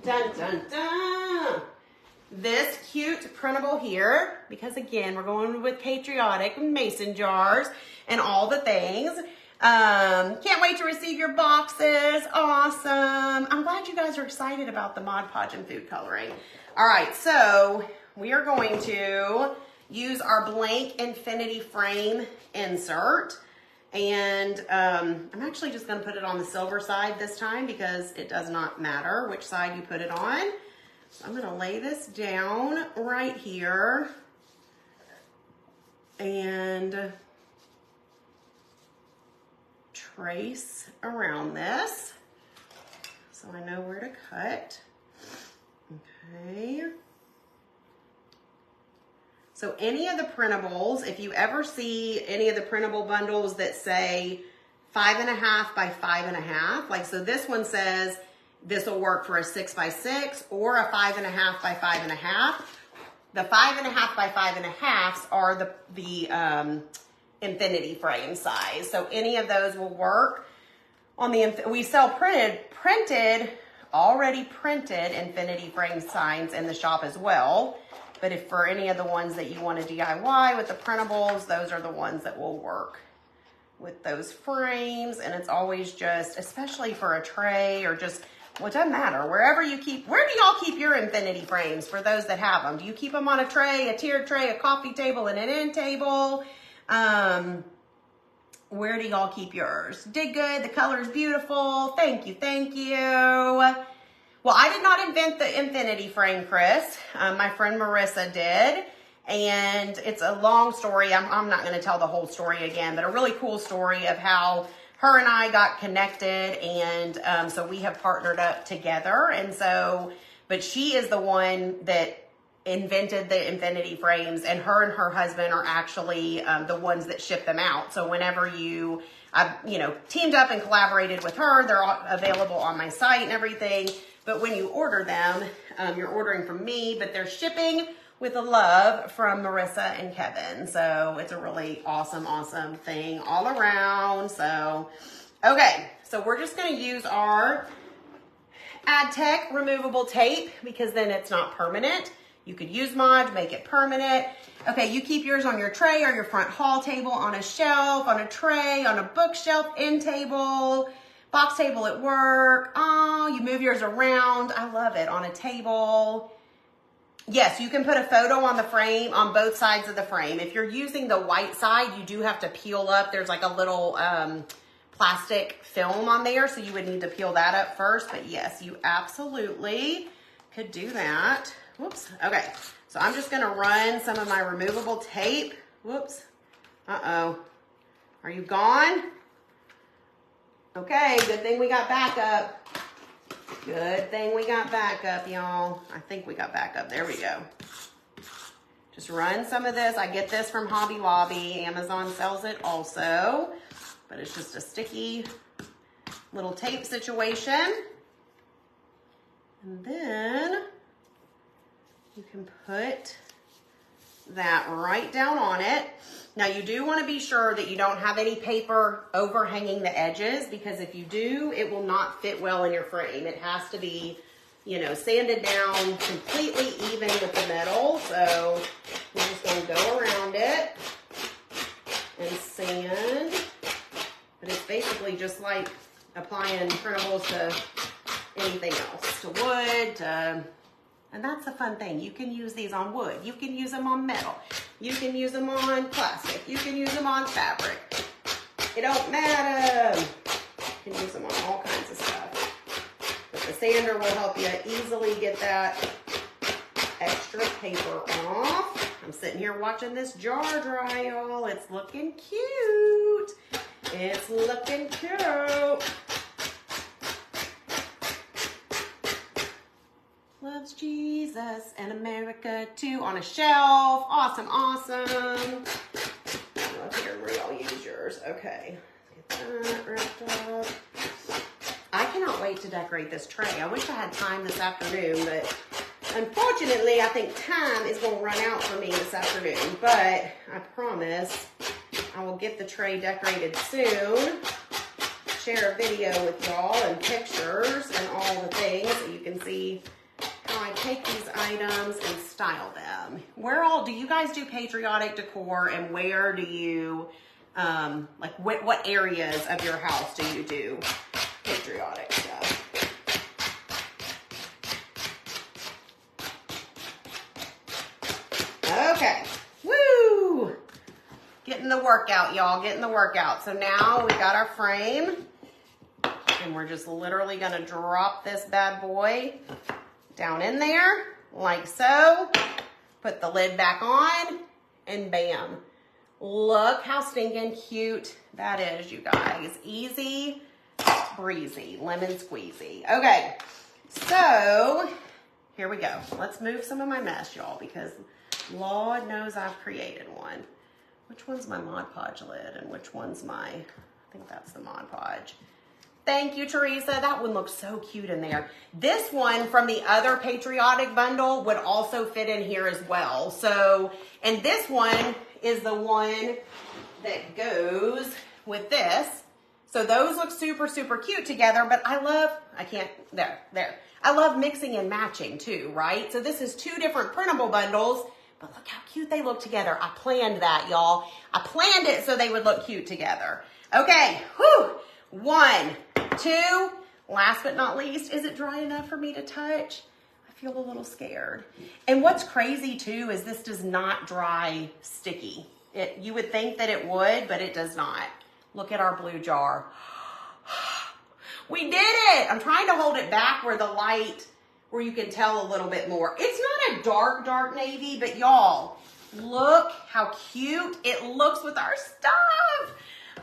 dun, dun, dun, this cute printable here, because again, we're going with Patriotic mason jars and all the things. Can't wait to receive your boxes. Awesome. I'm glad you guys are excited about the Mod Podge and food coloring. All right, so we are going to use our blank infinity frame insert. And I'm actually just going to put it on the silver side this time, because it does not matter which side you put it on. So I'm going to lay this down right here and trace around this so I know where to cut. Okay. So any of the printables, if you ever see any of the printable bundles that say 5.5 by 5.5, like so this one says this will work for a 6 by 6 or a 5.5 by 5.5. The 5.5 by 5.5s are the infinity frame size. So any of those will work. On the we sell already printed infinity frame signs in the shop as well. But if for any of the ones that you want to DIY with the printables, those are the ones that will work with those frames. And it's always just, especially for a tray or just, well, it doesn't matter. Where do y'all keep your infinity frames for those that have them? Do you keep them on a tray, a tiered tray, a coffee table, and an end table? Where do y'all keep yours? Did good. The color is beautiful. Thank you. Thank you. Well, I did not invent the infinity frame, Chris. My friend Marissa did. And it's a long story. I'm not going to tell the whole story again, but a really cool story of how her and I got connected. And so we have partnered up together. And so, but she is the one that invented the infinity frames, and her husband are actually the ones that ship them out. So whenever I've teamed up and collaborated with her, they're all available on my site and everything. But when you order them, you're ordering from me, but they're shipping with a love from Marissa and Kevin. So it's a really awesome, awesome thing all around. So, okay. So we're just going to use our AdTech removable tape, because then it's not permanent. You could use Mod, make it permanent. Okay, you keep yours on your tray or your front hall table, on a shelf, on a tray, on a bookshelf, end table, box table at work. Oh, you move yours around. I love it. On a table. Yes, you can put a photo on the frame, on both sides of the frame. If you're using the white side, you do have to peel up. There's like a little plastic film on there, so you would need to peel that up first. But yes, you absolutely could do that. Whoops. Okay, so I'm just going to run some of my removable tape Whoops. Uh-oh. Are you gone? Okay, good thing we got backup. Good thing we got backup, y'all. I think we got backup. There we go. Just run some of this. I get this from Hobby Lobby. Amazon sells it also. But it's just a sticky little tape situation. And then you can put that right down on it. Now you do want to be sure that you don't have any paper overhanging the edges, because if you do, it will not fit well in your frame. It has to be, you know, sanded down completely even with the metal. So we're just going to go around it and sand. But it's basically just like applying printables to anything else, to wood, to... And that's a fun thing. You can use these on wood. You can use them on metal. You can use them on plastic. You can use them on fabric. It don't matter. You can use them on all kinds of stuff. But the sander will help you easily get that extra paper off. I'm sitting here watching this jar dry, y'all. It's looking cute. It's looking cute. Loves Jesus and America too on a shelf. Awesome, awesome. Up here where y'all use yours. Okay, let's get that wrapped up. I cannot wait to decorate this tray. I wish I had time this afternoon, but unfortunately, I think time is going to run out for me this afternoon. But I promise I will get the tray decorated soon. Share a video with y'all and pictures and all the things so you can see how I take these items and style them. Where all do you guys do patriotic decor, and where do you, like what areas of your house do you do patriotic stuff? Okay, woo! Getting the workout, y'all, getting the workout. So now we got our frame, and we're just literally gonna drop this bad boy down in there, like so. Put the lid back on, and bam. Look how stinking cute that is, you guys. Easy breezy, lemon squeezy. Okay, so here we go. Let's move some of my mess, y'all, because Lord knows I've created one. Which one's my Mod Podge lid, and which one's my, I think that's the Mod Podge. Thank you, Teresa. That one looks so cute in there. This one from the other Patriotic bundle would also fit in here as well. So, and this one is the one that goes with this. So those look super, super cute together, but I love, I love mixing and matching too, right? So this is two different printable bundles, but look how cute they look together. I planned that, y'all. I planned it so they would look cute together. Okay, whew. 1, 2, last but not least, is it dry enough for me to touch? I feel a little scared. And what's crazy too is this does not dry sticky. You would think that it would, but it does not. Look at our blue jar. We did it! I'm trying to hold it back where the light, where you can tell a little bit more. It's not a dark, dark navy, but y'all, look how cute it looks with our stuff.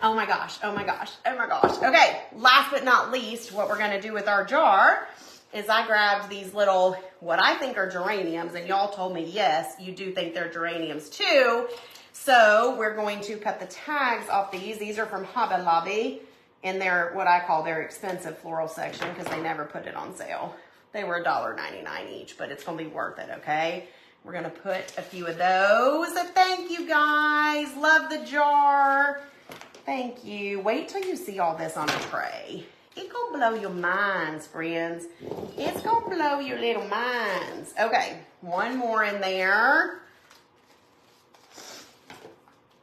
Oh my gosh, oh my gosh, oh my gosh. Okay, last but not least, what we're gonna do with our jar is I grabbed these little, what I think are geraniums, and y'all told me, yes, you do think they're geraniums too. So we're going to cut the tags off these. These are from Hobby Lobby in their, what I call their expensive floral section, because they never put it on sale. They were $1.99 each, but it's gonna be worth it, okay? We're gonna put a few of those. Thank you guys, love the jar. Thank you. Wait till you see all this on a tray. It's gonna blow your minds, friends. It's gonna blow your little minds. Okay, one more in there.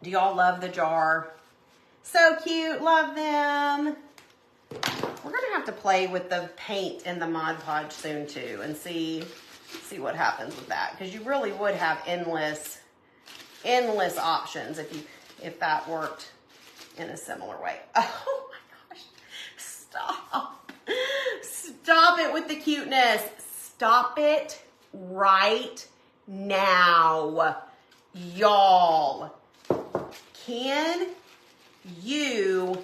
Do y'all love the jar? So cute, love them. We're gonna have to play with the paint in the Mod Podge soon too, and see what happens with that, because you really would have endless options if that worked in a similar way. Oh my gosh, stop it with the cuteness. Stop it right now, y'all. Can you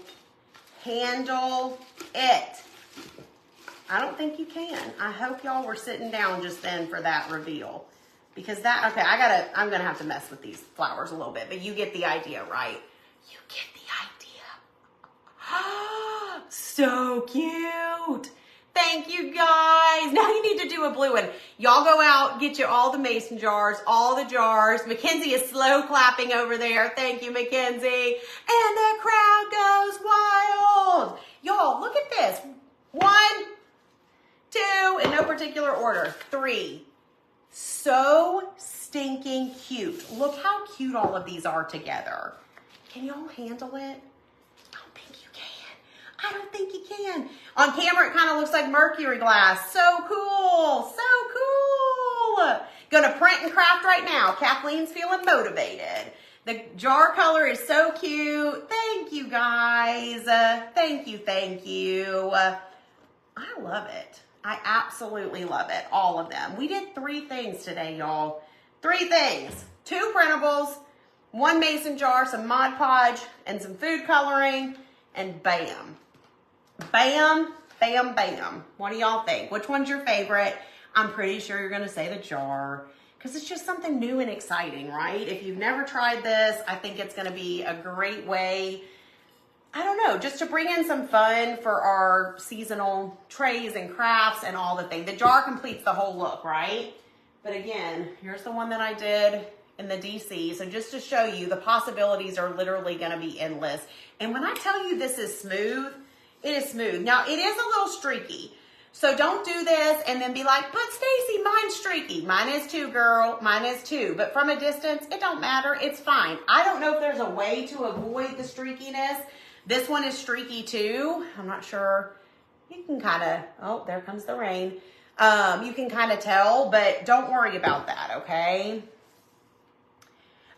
handle it? I don't think you can. I hope y'all were sitting down just then for that reveal. Because that, okay, I'm gonna have to mess with these flowers a little bit, but you get the idea, right? You get the idea. So cute. Thank you guys. Now you need to do a blue one. Y'all go out, get you all the mason jars, all the jars. Mackenzie is slow clapping over there. Thank you, Mackenzie. And the crowd goes wild. Y'all, look at this. 1, 2, in no particular order. 3. So stinking cute. Look how cute all of these are together. Can y'all handle it? I don't think you can. On camera, it kind of looks like mercury glass. So cool. So cool. Gonna print and craft right now. Kathleen's feeling motivated. The jar color is so cute. Thank you, guys. Thank you, thank you. I love it. I absolutely love it. All of them. We did 3 things today, y'all. 3 things. 2 printables, 1 mason jar, some Mod Podge, and some food coloring, and bam. Bam, bam, bam. What do y'all think? Which one's your favorite? I'm pretty sure you're gonna say the jar because it's just something new and exciting, right? If you've never tried this, I think it's gonna be a great way, I don't know, just to bring in some fun for our seasonal trays and crafts and all the things. The jar completes the whole look, right? But again, here's the one that I did in the DC. So just to show you, the possibilities are literally gonna be endless. And when I tell you this is smooth, it is smooth. Now, it is a little streaky. So don't do this and then be like, but Stacy, mine's streaky. Mine is too, girl. Mine is too. But from a distance, it don't matter. It's fine. I don't know if there's a way to avoid the streakiness. This one is streaky too. I'm not sure. You can kind of, oh, there comes the rain. You can kind of tell, but don't worry about that, okay?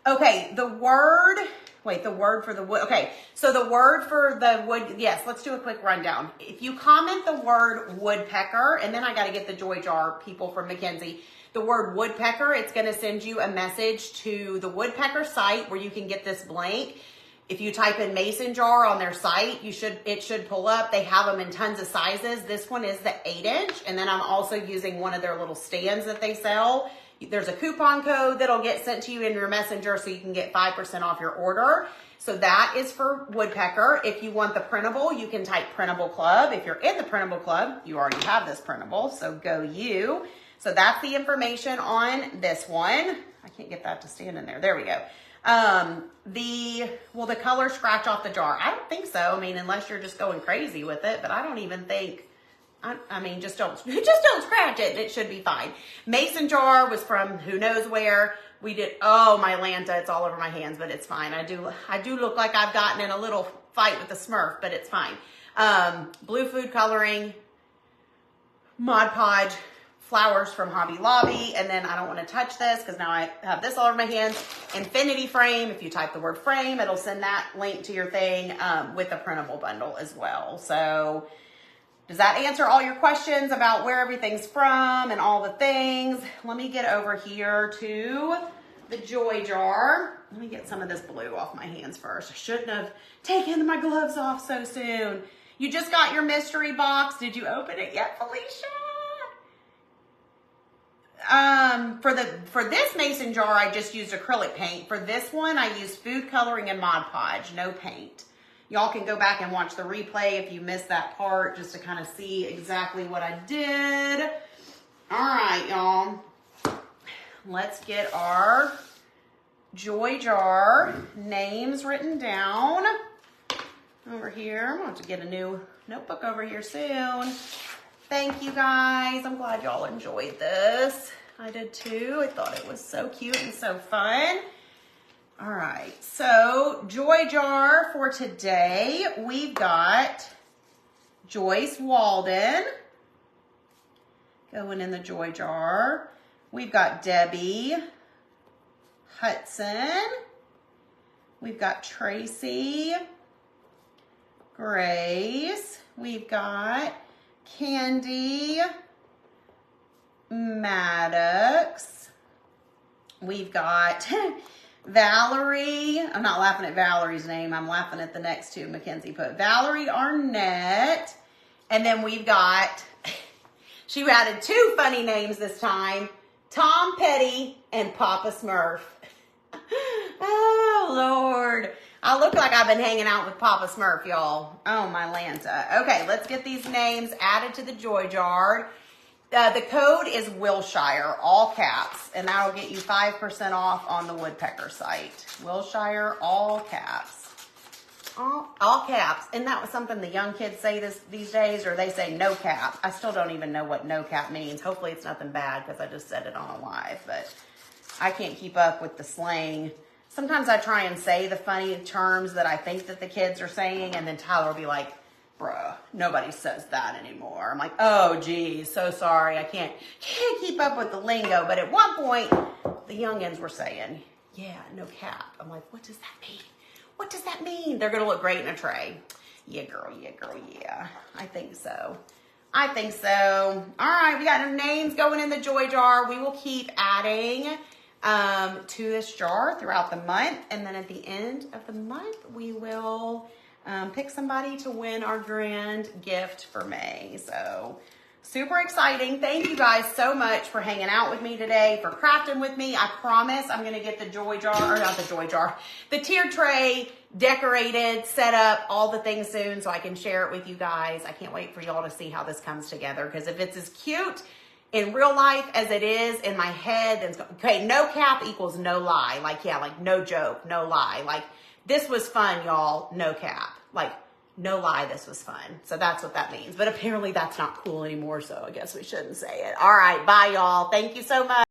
Okay, the word for the wood. Okay, so the word for the wood, yes, let's do a quick rundown. If you comment the word woodpecker, and then I got to get the Joy Jar people from Mackenzie, the word woodpecker, it's going to send you a message to the woodpecker site where you can get this blank. If you type in mason jar on their site, it should pull up. They have them in tons of sizes. This one is the 8-inch, and then I'm also using one of their little stands that they sell. There's a coupon code that'll get sent to you in your messenger so you can get 5% off your order. So that is for woodpecker. If you want the printable, you can type printable club. If you're in the printable club, you already have this printable, so go you. So that's the information on this one. I can't get that to stand in there. There we go. Will the color scratch off the jar? I don't think so. I mean, unless you're just going crazy with it, but I don't even think, I mean, just don't scratch it. It should be fine. Mason jar was from who knows where. We did, oh, my Lanta, it's all over my hands, but it's fine. I do look like I've gotten in a little fight with the Smurf, but it's fine. Blue food coloring, Mod Podge, flowers from Hobby Lobby, and then I don't want to touch this because now I have this all over my hands. Infinity frame, if you type the word frame, it'll send that link to your thing with the printable bundle as well. So does that answer all your questions about where everything's from and all the things? Let me get over here to the Joy Jar. Let me get some of this blue off my hands first. I shouldn't have taken my gloves off so soon. You just got your mystery box. Did you open it yet, Felicia? For this mason jar, I just used acrylic paint. For this one, I used food coloring and Mod Podge, no paint. Y'all can go back and watch the replay if you missed that part just to kind of see exactly what I did. All right, y'all. Let's get our Joy Jar names written down over here. I'm going to have to get a new notebook over here soon. Thank you, guys. I'm glad y'all enjoyed this. I did too. I thought it was so cute and so fun. All right, so Joy Jar for today, we've got Joyce Walden going in the Joy Jar. We've got Debbie Hudson. We've got Tracy Grace. We've got Candy Maddox. We've got Valerie, I'm not laughing at Valerie's name. I'm laughing at the next two Mackenzie put. Valerie Arnett. And then we've got, she added two funny names this time. Tom Petty and Papa Smurf. Oh, Lord. I look like I've been hanging out with Papa Smurf, y'all. Oh, my Lanta. Okay, let's get these names added to the Joy Jar. The code is Wilshire, all caps, and that will get you 5% off on the Woodpecker site. Wilshire, all caps. All caps. And that was something the young kids say these days, or they say no cap. I still don't even know what no cap means. Hopefully it's nothing bad because I just said it on a live, but I can't keep up with the slang. Sometimes I try and say the funny terms that I think that the kids are saying, and then Tyler will be like, bruh, nobody says that anymore. I'm like, oh, geez, so sorry. I can't keep up with the lingo. But at one point, the youngins were saying, yeah, no cap. I'm like, what does that mean? What does that mean? They're going to look great in a tray. Yeah, girl, yeah. I think so. All right, we got our names going in the Joy Jar. We will keep adding to this jar throughout the month. And then at the end of the month, we will pick somebody to win our grand gift for May. So super exciting. Thank you guys so much for hanging out with me today, for crafting with me. I promise I'm going to get the Joy Jar, or not the Joy Jar, the tiered tray decorated, set up, all the things soon so I can share it with you guys. I can't wait for y'all to see how this comes together, because if it's as cute in real life as it is in my head, then okay, no cap equals no lie. Like, yeah, like no joke, no lie. Like, this was fun, y'all, no cap. Like, no lie, this was fun. So that's what that means. But apparently that's not cool anymore, so I guess we shouldn't say it. All right, bye, y'all. Thank you so much.